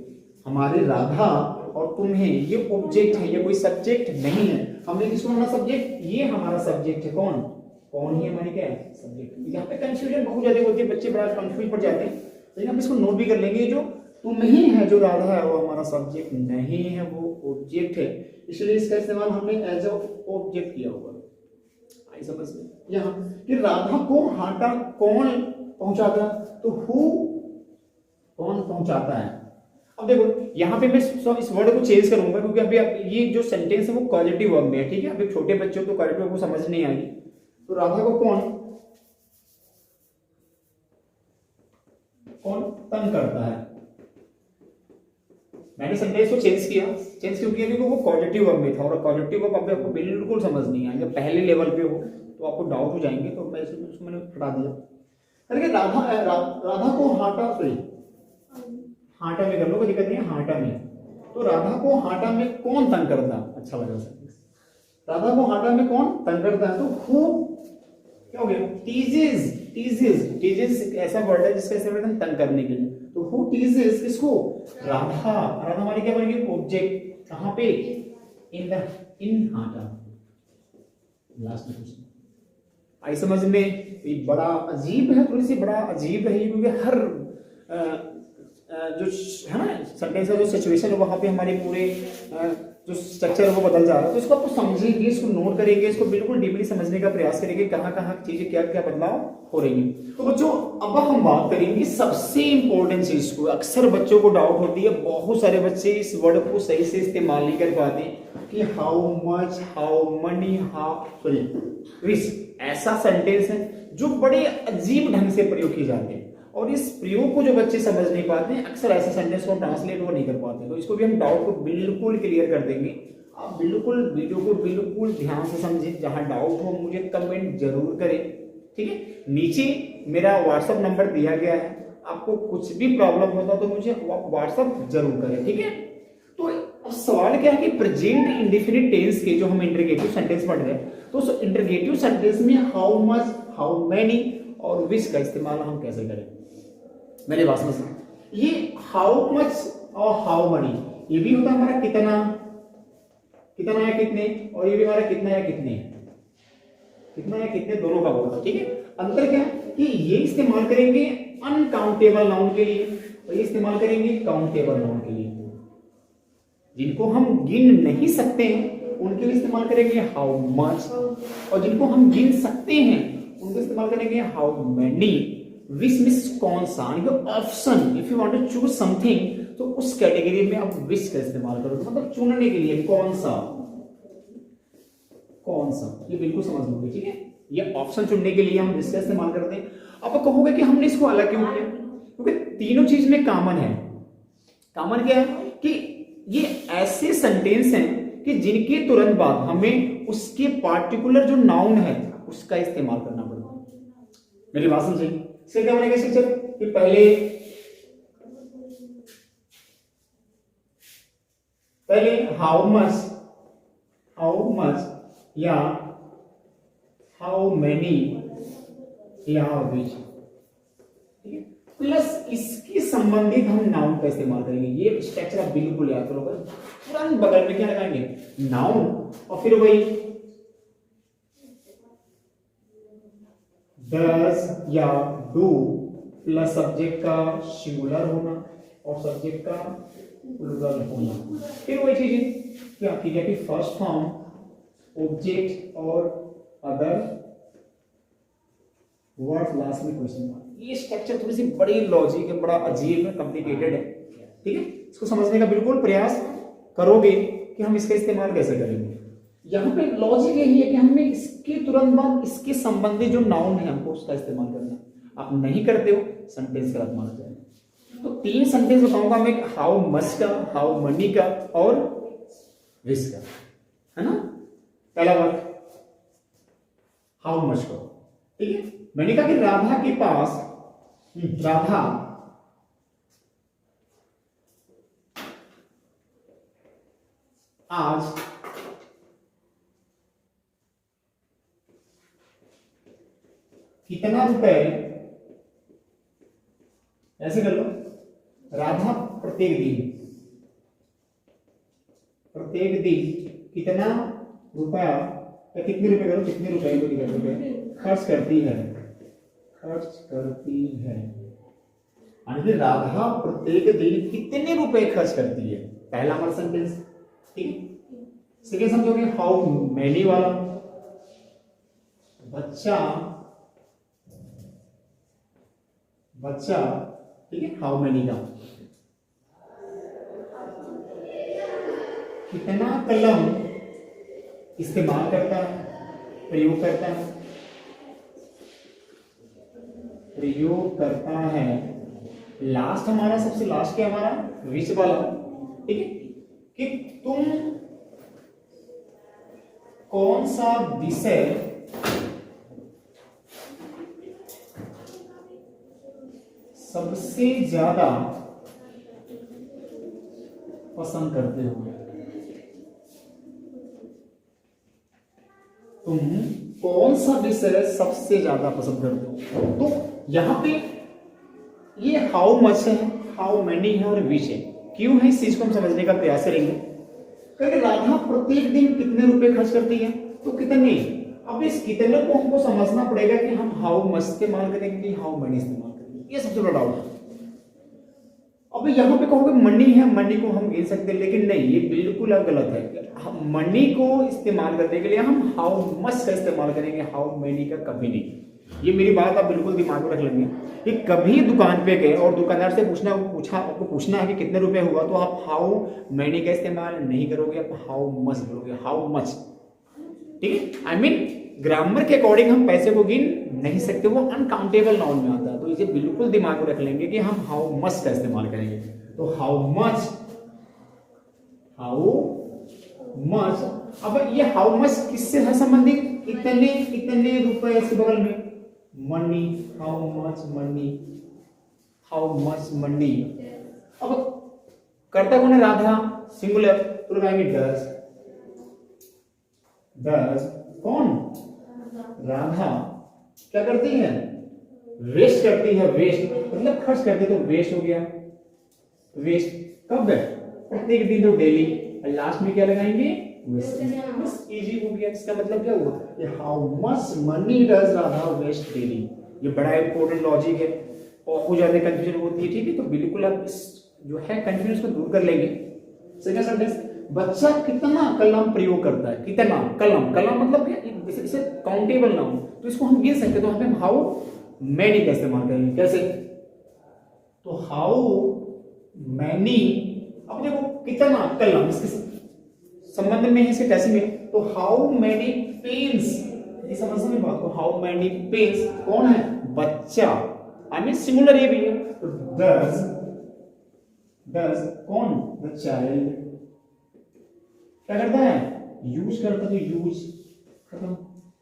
हमारे राधा और तुम्हें ये ऑब्जेक्ट है, ये कोई सब्जेक्ट नहीं है। हमने किसको माना सब्जेक्ट, ये हमारा सब्जेक्ट है, कौन, कौन ही हमारी क्या है, सब्जेक्ट। यहाँ पे कंफ्यूजन बहुत ज्यादा होती है, बच्चे बड़ा कंफ्यूज पड़ जाते हैं, लेकिन हम इसको नोट भी कर लेंगे। जो तुम ही है, जो राधा है, वो हमारा सब्जेक्ट नहीं है, वो ऑब्जेक्ट है, इसलिए इसका इस्तेमाल हमने एज ऑब्जेक्ट किया हुआ। समझ में, यहाँ कि राधा को आटा कौन पहुंचाता है, तो हु कौन पहुंचाता है। अब देखो यहाँ पे मैं इस वर्ड को चेंज करूंगा, क्योंकि अभी ये जो सेंटेंस है वो क्वालिटी वर्ब में है, ठीक है। अभी छोटे बच्चों को क्वालिटी वर्ब को समझ नहीं आएगी। तो राधा को कौन कौन तंग करता है, मैंने सेंटेंस को चेंज क्यों किया, क्योंकि वो पॉजिटिव वर्ब में था, और पॉजिटिव वर्ब अभी आपको बिल्कुल समझ नहीं आएगा, पहले लेवल पे हो तो आपको डाउट हो जाएंगे, तो मैं उसको मैंने हटा दिया। अरे राधा को हाटा, सॉरी हाटा में कर लो, कोई दिक्कत नहीं है, हाटा में। तो राधा को हाटा में कौन तंग करता, अच्छा लगा सर। राधा को हाटा में कौन तंग करता है, तो हु क्या हो गया, टीजेस ऐसा वर्ड है जिसका इस्तेमाल तंग करने के लिए, तो हु टीजेस किसको, राधा। राधा हमारी क्या बनेगी, ऑब्जेक्ट, कहां पे, इन हाटा। लास्ट में क्वेश्चन आई समझ में, ये बड़ा अजीब है, थोड़ी सी बड़ा अजीब है, क्योंकि हर जो है ना सेंटेंस का जो सिचुएशन है वहां पे हमारे पूरे जो स्ट्रक्चर है वो बदल जा रहा है, तो इसको आपको समझेंगे, इसको नोट करेंगे, इसको बिल्कुल डीपली समझने का प्रयास करेंगे, कहाँ कहाँ चीजें क्या क्या बदलाव हो रही है। तो बच्चों अब हम बात करेंगे सबसे इंपॉर्टेंट चीज को, अक्सर बच्चों को डाउट होती है, बहुत सारे बच्चे इस वर्ड को सही से इस्तेमाल नहीं कर पाते कि how much, how many, how sorry which, ऐसा सेंटेंस है जो बड़े अजीब ढंग से प्रयोग किए जाते हैं, और इस प्रयोग को जो बच्चे समझ नहीं पाते हैं, अक्सर ऐसे सेंटेंस को ट्रांसलेट वो नहीं कर पाते, तो इसको भी हम डाउट को बिल्कुल क्लियर कर देंगे। आप बिल्कुल वीडियो को बिल्कुल ध्यान से समझें, जहां डाउट हो मुझे कमेंट जरूर करें, ठीक है। नीचे मेरा व्हाट्सएप नंबर दिया गया है, आपको कुछ भी प्रॉब्लम होता तो मुझे व्हाट्सएप जरूर करें, ठीक है। तो अब सवाल क्या है कि प्रेजेंट इंडेफिनिट टेंस के जो हम इंटरोगेटिव सेंटेंस पढ़ रहे हैं, तो उस इंटरोगेटिव सेंटेंस में हाउ मच, हाउ मेनी और विच का इस्तेमाल हम कैसे करें, मेरे पास में ये हाउ मच और हाउ मनी, ये भी होता है हमारा कितना, कितना या कितने, और ये भी हमारा कितना या कितने, कितना या कितने दोनों का होता है, ठीक है। अंतर क्या कि ये इस्तेमाल करेंगे अनकाउंटेबल नाउन के लिए, और ये इस्तेमाल करेंगे काउंटेबल नाउन के लिए। जिनको हम गिन नहीं सकते हैं उनके लिए इस्तेमाल करेंगे हाउ मच, और जिनको हम गिन सकते हैं उनको इस्तेमाल करेंगे हाउ मेनी। विच मींस कौन सा, option, if you want to choose something तो उस कैटेगरी में आप विच का इस्तेमाल करो, तो मतलब चुनने के लिए कौन सा, कौन सा, ये बिल्कुल समझ लोगे, ठीक है। ये ऑप्शन चुनने के लिए हम विच का इस्तेमाल करते हैं। अब कहोगे कि हमने इसको अलग क्यों किया, क्योंकि तीनों चीज में कॉमन है। कॉमन क्या है कि ये ऐसे सेंटेंस हैं कि जिनके तुरंत बाद हमें उसके पार्टिकुलर जो नाउन है उसका इस्तेमाल करना पड़ता है। मेरी बात समझिए, इसका क्या बनेगा शिक्षक कि पहले हाउ मच या हाउ मेनी या विच, ठीक है, प्लस इसके संबंधित हम नाउन का इस्तेमाल करेंगे। ये स्ट्रक्चर आप बिल्कुल याद करोगे, तुरंत बगल में क्या लगाएंगे, नाउन, और फिर वही डज या डू प्लस सब्जेक्ट का सिंगुलर होना और सब्जेक्ट का प्लूरल होना, फिर वही चीजें क्या की जाती, फर्स्ट फॉर्म, ऑब्जेक्ट और अदर वर्ड, लास्ट में क्वेश्चन मार्क। ये स्ट्रक्चर थोड़ी सी बड़ी लॉजिक है, बड़ा अजीब है, कॉम्प्लिकेटेड है, ठीक है। इसको समझने का बिल्कुल प्रयास करोगे कि हम इसका इस्तेमाल कैसे करेंगे। यहाँ पे लॉजिक यही है कि हमें इसके तुरंत बाद इसके संबंधित जो नाउन है हमको उसका इस्तेमाल करना। आप नहीं करते हो सेंटेंस गलत माना जाएगा। तो तीन सेंटेंस बताऊंगा मैं, हाउ मच का, हाउ मनी का और विच का, है ना। पहला वर्ड हाउ मच का, ठीक है। मैंने कहा कि राधा के पास, राधा आज कितना रुपए, ऐसे कर लो, राधा प्रत्येक दिन कितना रुपया या कितने रुपए करो, कितने रुपए को कितने रुपए खर्च करती है, यानी राधा प्रत्येक दिन कितने रुपए खर्च करती है, पहला हमारा सेंटेंस, ठीक। सेकेंड समझोगे हाउ मेनी वाला, बच्चा, ठीक है, हाउ मेनी का, कितना कलम इस्तेमाल करता है, प्रयोग करता है। लास्ट हमारा, सबसे लास्ट क्या हमारा, विच वाला, ठीक है, कि तुम कौन सा विषय सबसे ज्यादा पसंद करते हो। तुम कौन सा विषय सबसे ज्यादा पसंद करते हो। तो यहां पे ये हाउ मच है, हाउ मेनी है और विच है। क्यों है इस चीज को हम समझने का प्रयास करेंगे। क्योंकि राधा प्रत्येक दिन कितने रुपए खर्च करती है, तो कितने। अब इस कितने को हमको समझना पड़ेगा कि हम हाउ मच इस्तेमाल करेंगे, हाउ मनी इस्तेमाल करेंगे, ये सबसे बड़ा डाउट है। अब यहाँ पे कहोगे मनी है, मनी को हम गिन सकते हैं, लेकिन नहीं, ये बिल्कुल अब गलत है। मनी को इस्तेमाल करने के लिए हम हाउ मच का इस्तेमाल करेंगे, हाउ मेनी का कभी नहीं। ये मेरी बात आप बिल्कुल दिमाग में रख लेंगे कि कभी दुकान पे गए और दुकानदार से आपको पूछना है कि कितने रुपए हुआ, तो आप हाउ मेनी का इस्तेमाल नहीं करोगे, आप हाउ मच करोगे, हाउ मच। ठीक है, आई मीन ग्रामर के अकॉर्डिंग हम पैसे को गिन नहीं सकते, वो अनकाउंटेबल नाउन में आता है। तो इसे बिल्कुल दिमाग में रख लेंगे कि हम हाउ मच का इस्तेमाल करेंगे। तो हाउ मच, हाउ मच। अब ये हाउ मच किससे है संबंधित, कितने कितने रुपए इसके बगल में, money, how much money, how much money. अब करता कौन है, राधा, सिंगुलर, तो लगाएंगे डज। डज कौन, राधा क्या करती है, वेस्ट करती है, वेस्ट मतलब खर्च करती है, तो वेस्ट हो गया। वेस्ट कब है, प्रत्येक दिन, तो डेली। लास्ट में क्या लगाएंगे, वेस्ट। इजी हो गया। इसका मतलब क्या हुआ, ये how much money does Radha waste daily. ये बड़ा इंपॉर्टेंट लॉजिक है और बहुत ज्यादा कंफ्यूजन होती है। ठीक है, तो बिल्कुल आप इस जो है कंफ्यूजन को दूर कर लेंगे। सेकंड सेंटेंस, बच्चा कितना कलम प्रयोग करता है, कितना कलम, कलम मतलब क्या, इसे काउंटेबल ना हो, तो इसको हम गिन सकते, तो हम हाउ मैनी का इस्तेमाल करेंगे। कैसे, तो हाउ मैनी। अब देखो कितना कलम इसके संबंध में है, इसके कैसे में, तो हाउ मैनी पेन्स, ये समझने में बात को, हाउ मैनी पेन्स कौन है, बच्चा, आई मीन सिंगुलर ये भी है, तो डज, डज कौन, द चाइल्ड क्या करता है, यूज करता है, तो यूज, खत्म,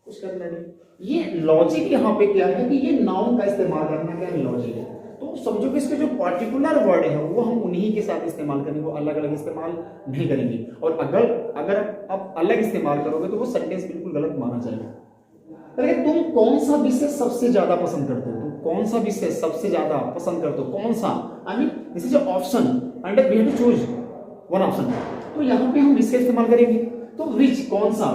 कुछ करना नहीं। ये लॉजिक यहाँ पे क्या है कि ये नाउन का इस्तेमाल करना क्या है, लॉजिक है। तो समझो कि इसके जो पर्टिकुलर वर्ड है वो हम उन्हीं के साथ इस्तेमाल करेंगे, वो अलग अलग इस्तेमाल नहीं करेंगे। और अगर आप अलग इस्तेमाल करोगे तो वो सेंटेंस बिल्कुल गलत माना जाएगा। अरे तुम कौन सा विषय सबसे ज्यादा पसंद करते हो, तुम कौन सा विषय सबसे ज्यादा पसंद करते हो, कौन सा, I mean this is option and we have to choose one option. तो यहाँ पे हम विषय इस्तेमाल करेंगे, तो विच कौन सा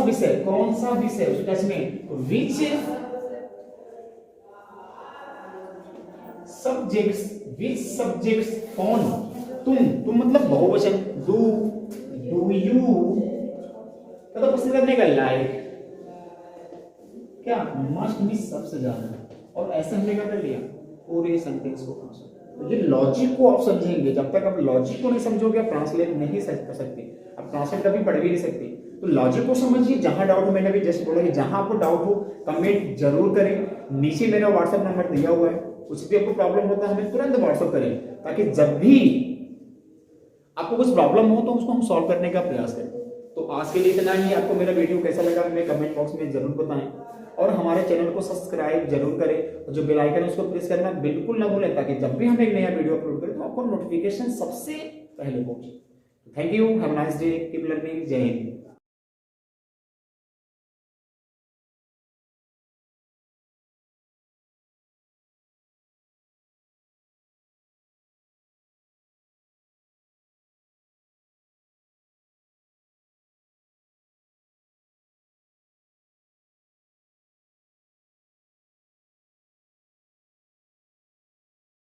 विषय, कौन सा विषय, उस टच में विच सब्जेक्ट्स, विच सब्जेक्ट्स कौन, तुम मतलब बहुवचन, डू यू मतलब पसंद करने का, लाइक क्या, मस्ट भी सबसे ज्यादा। और ऐसे हमने क्या कर लिया, पूरे सेंटेंस को। तो ये लॉजिक को आप समझेंगे, जब तक आप लॉजिक को नहीं समझोगे आप ट्रांसलेट नहीं कर सकते, आप ट्रांसलेट कभी पढ़ भी नहीं सकते। तो लॉजिक को समझिए। जहां डाउट हो, मैंने अभी जस्ट बोला कि जहां आपको डाउट हो कमेंट जरूर करें। नीचे मेरा व्हाट्सएप नंबर दिया हुआ है, कुछ भी आपको प्रॉब्लम होता है हमें तुरंत व्हाट्सएप करें, ताकि जब भी आपको कुछ प्रॉब्लम हो तो उसको हम सॉल्व करने का प्रयास करें। तो आज के लिए इतना ही। आपको मेरा वीडियो कैसा लगा हमें कमेंट बॉक्स में जरूर बताएं, और हमारे चैनल को सब्सक्राइब जरूर करें, और जो बेल आइकन है उसको प्रेस करना बिल्कुल ना भूलें, ताकि जब भी हम एक नया वीडियो अपलोड करें तो आपको नोटिफिकेशन सबसे पहले पहुंचे। Thank you, have a nice day, keep learning, जय हिंद।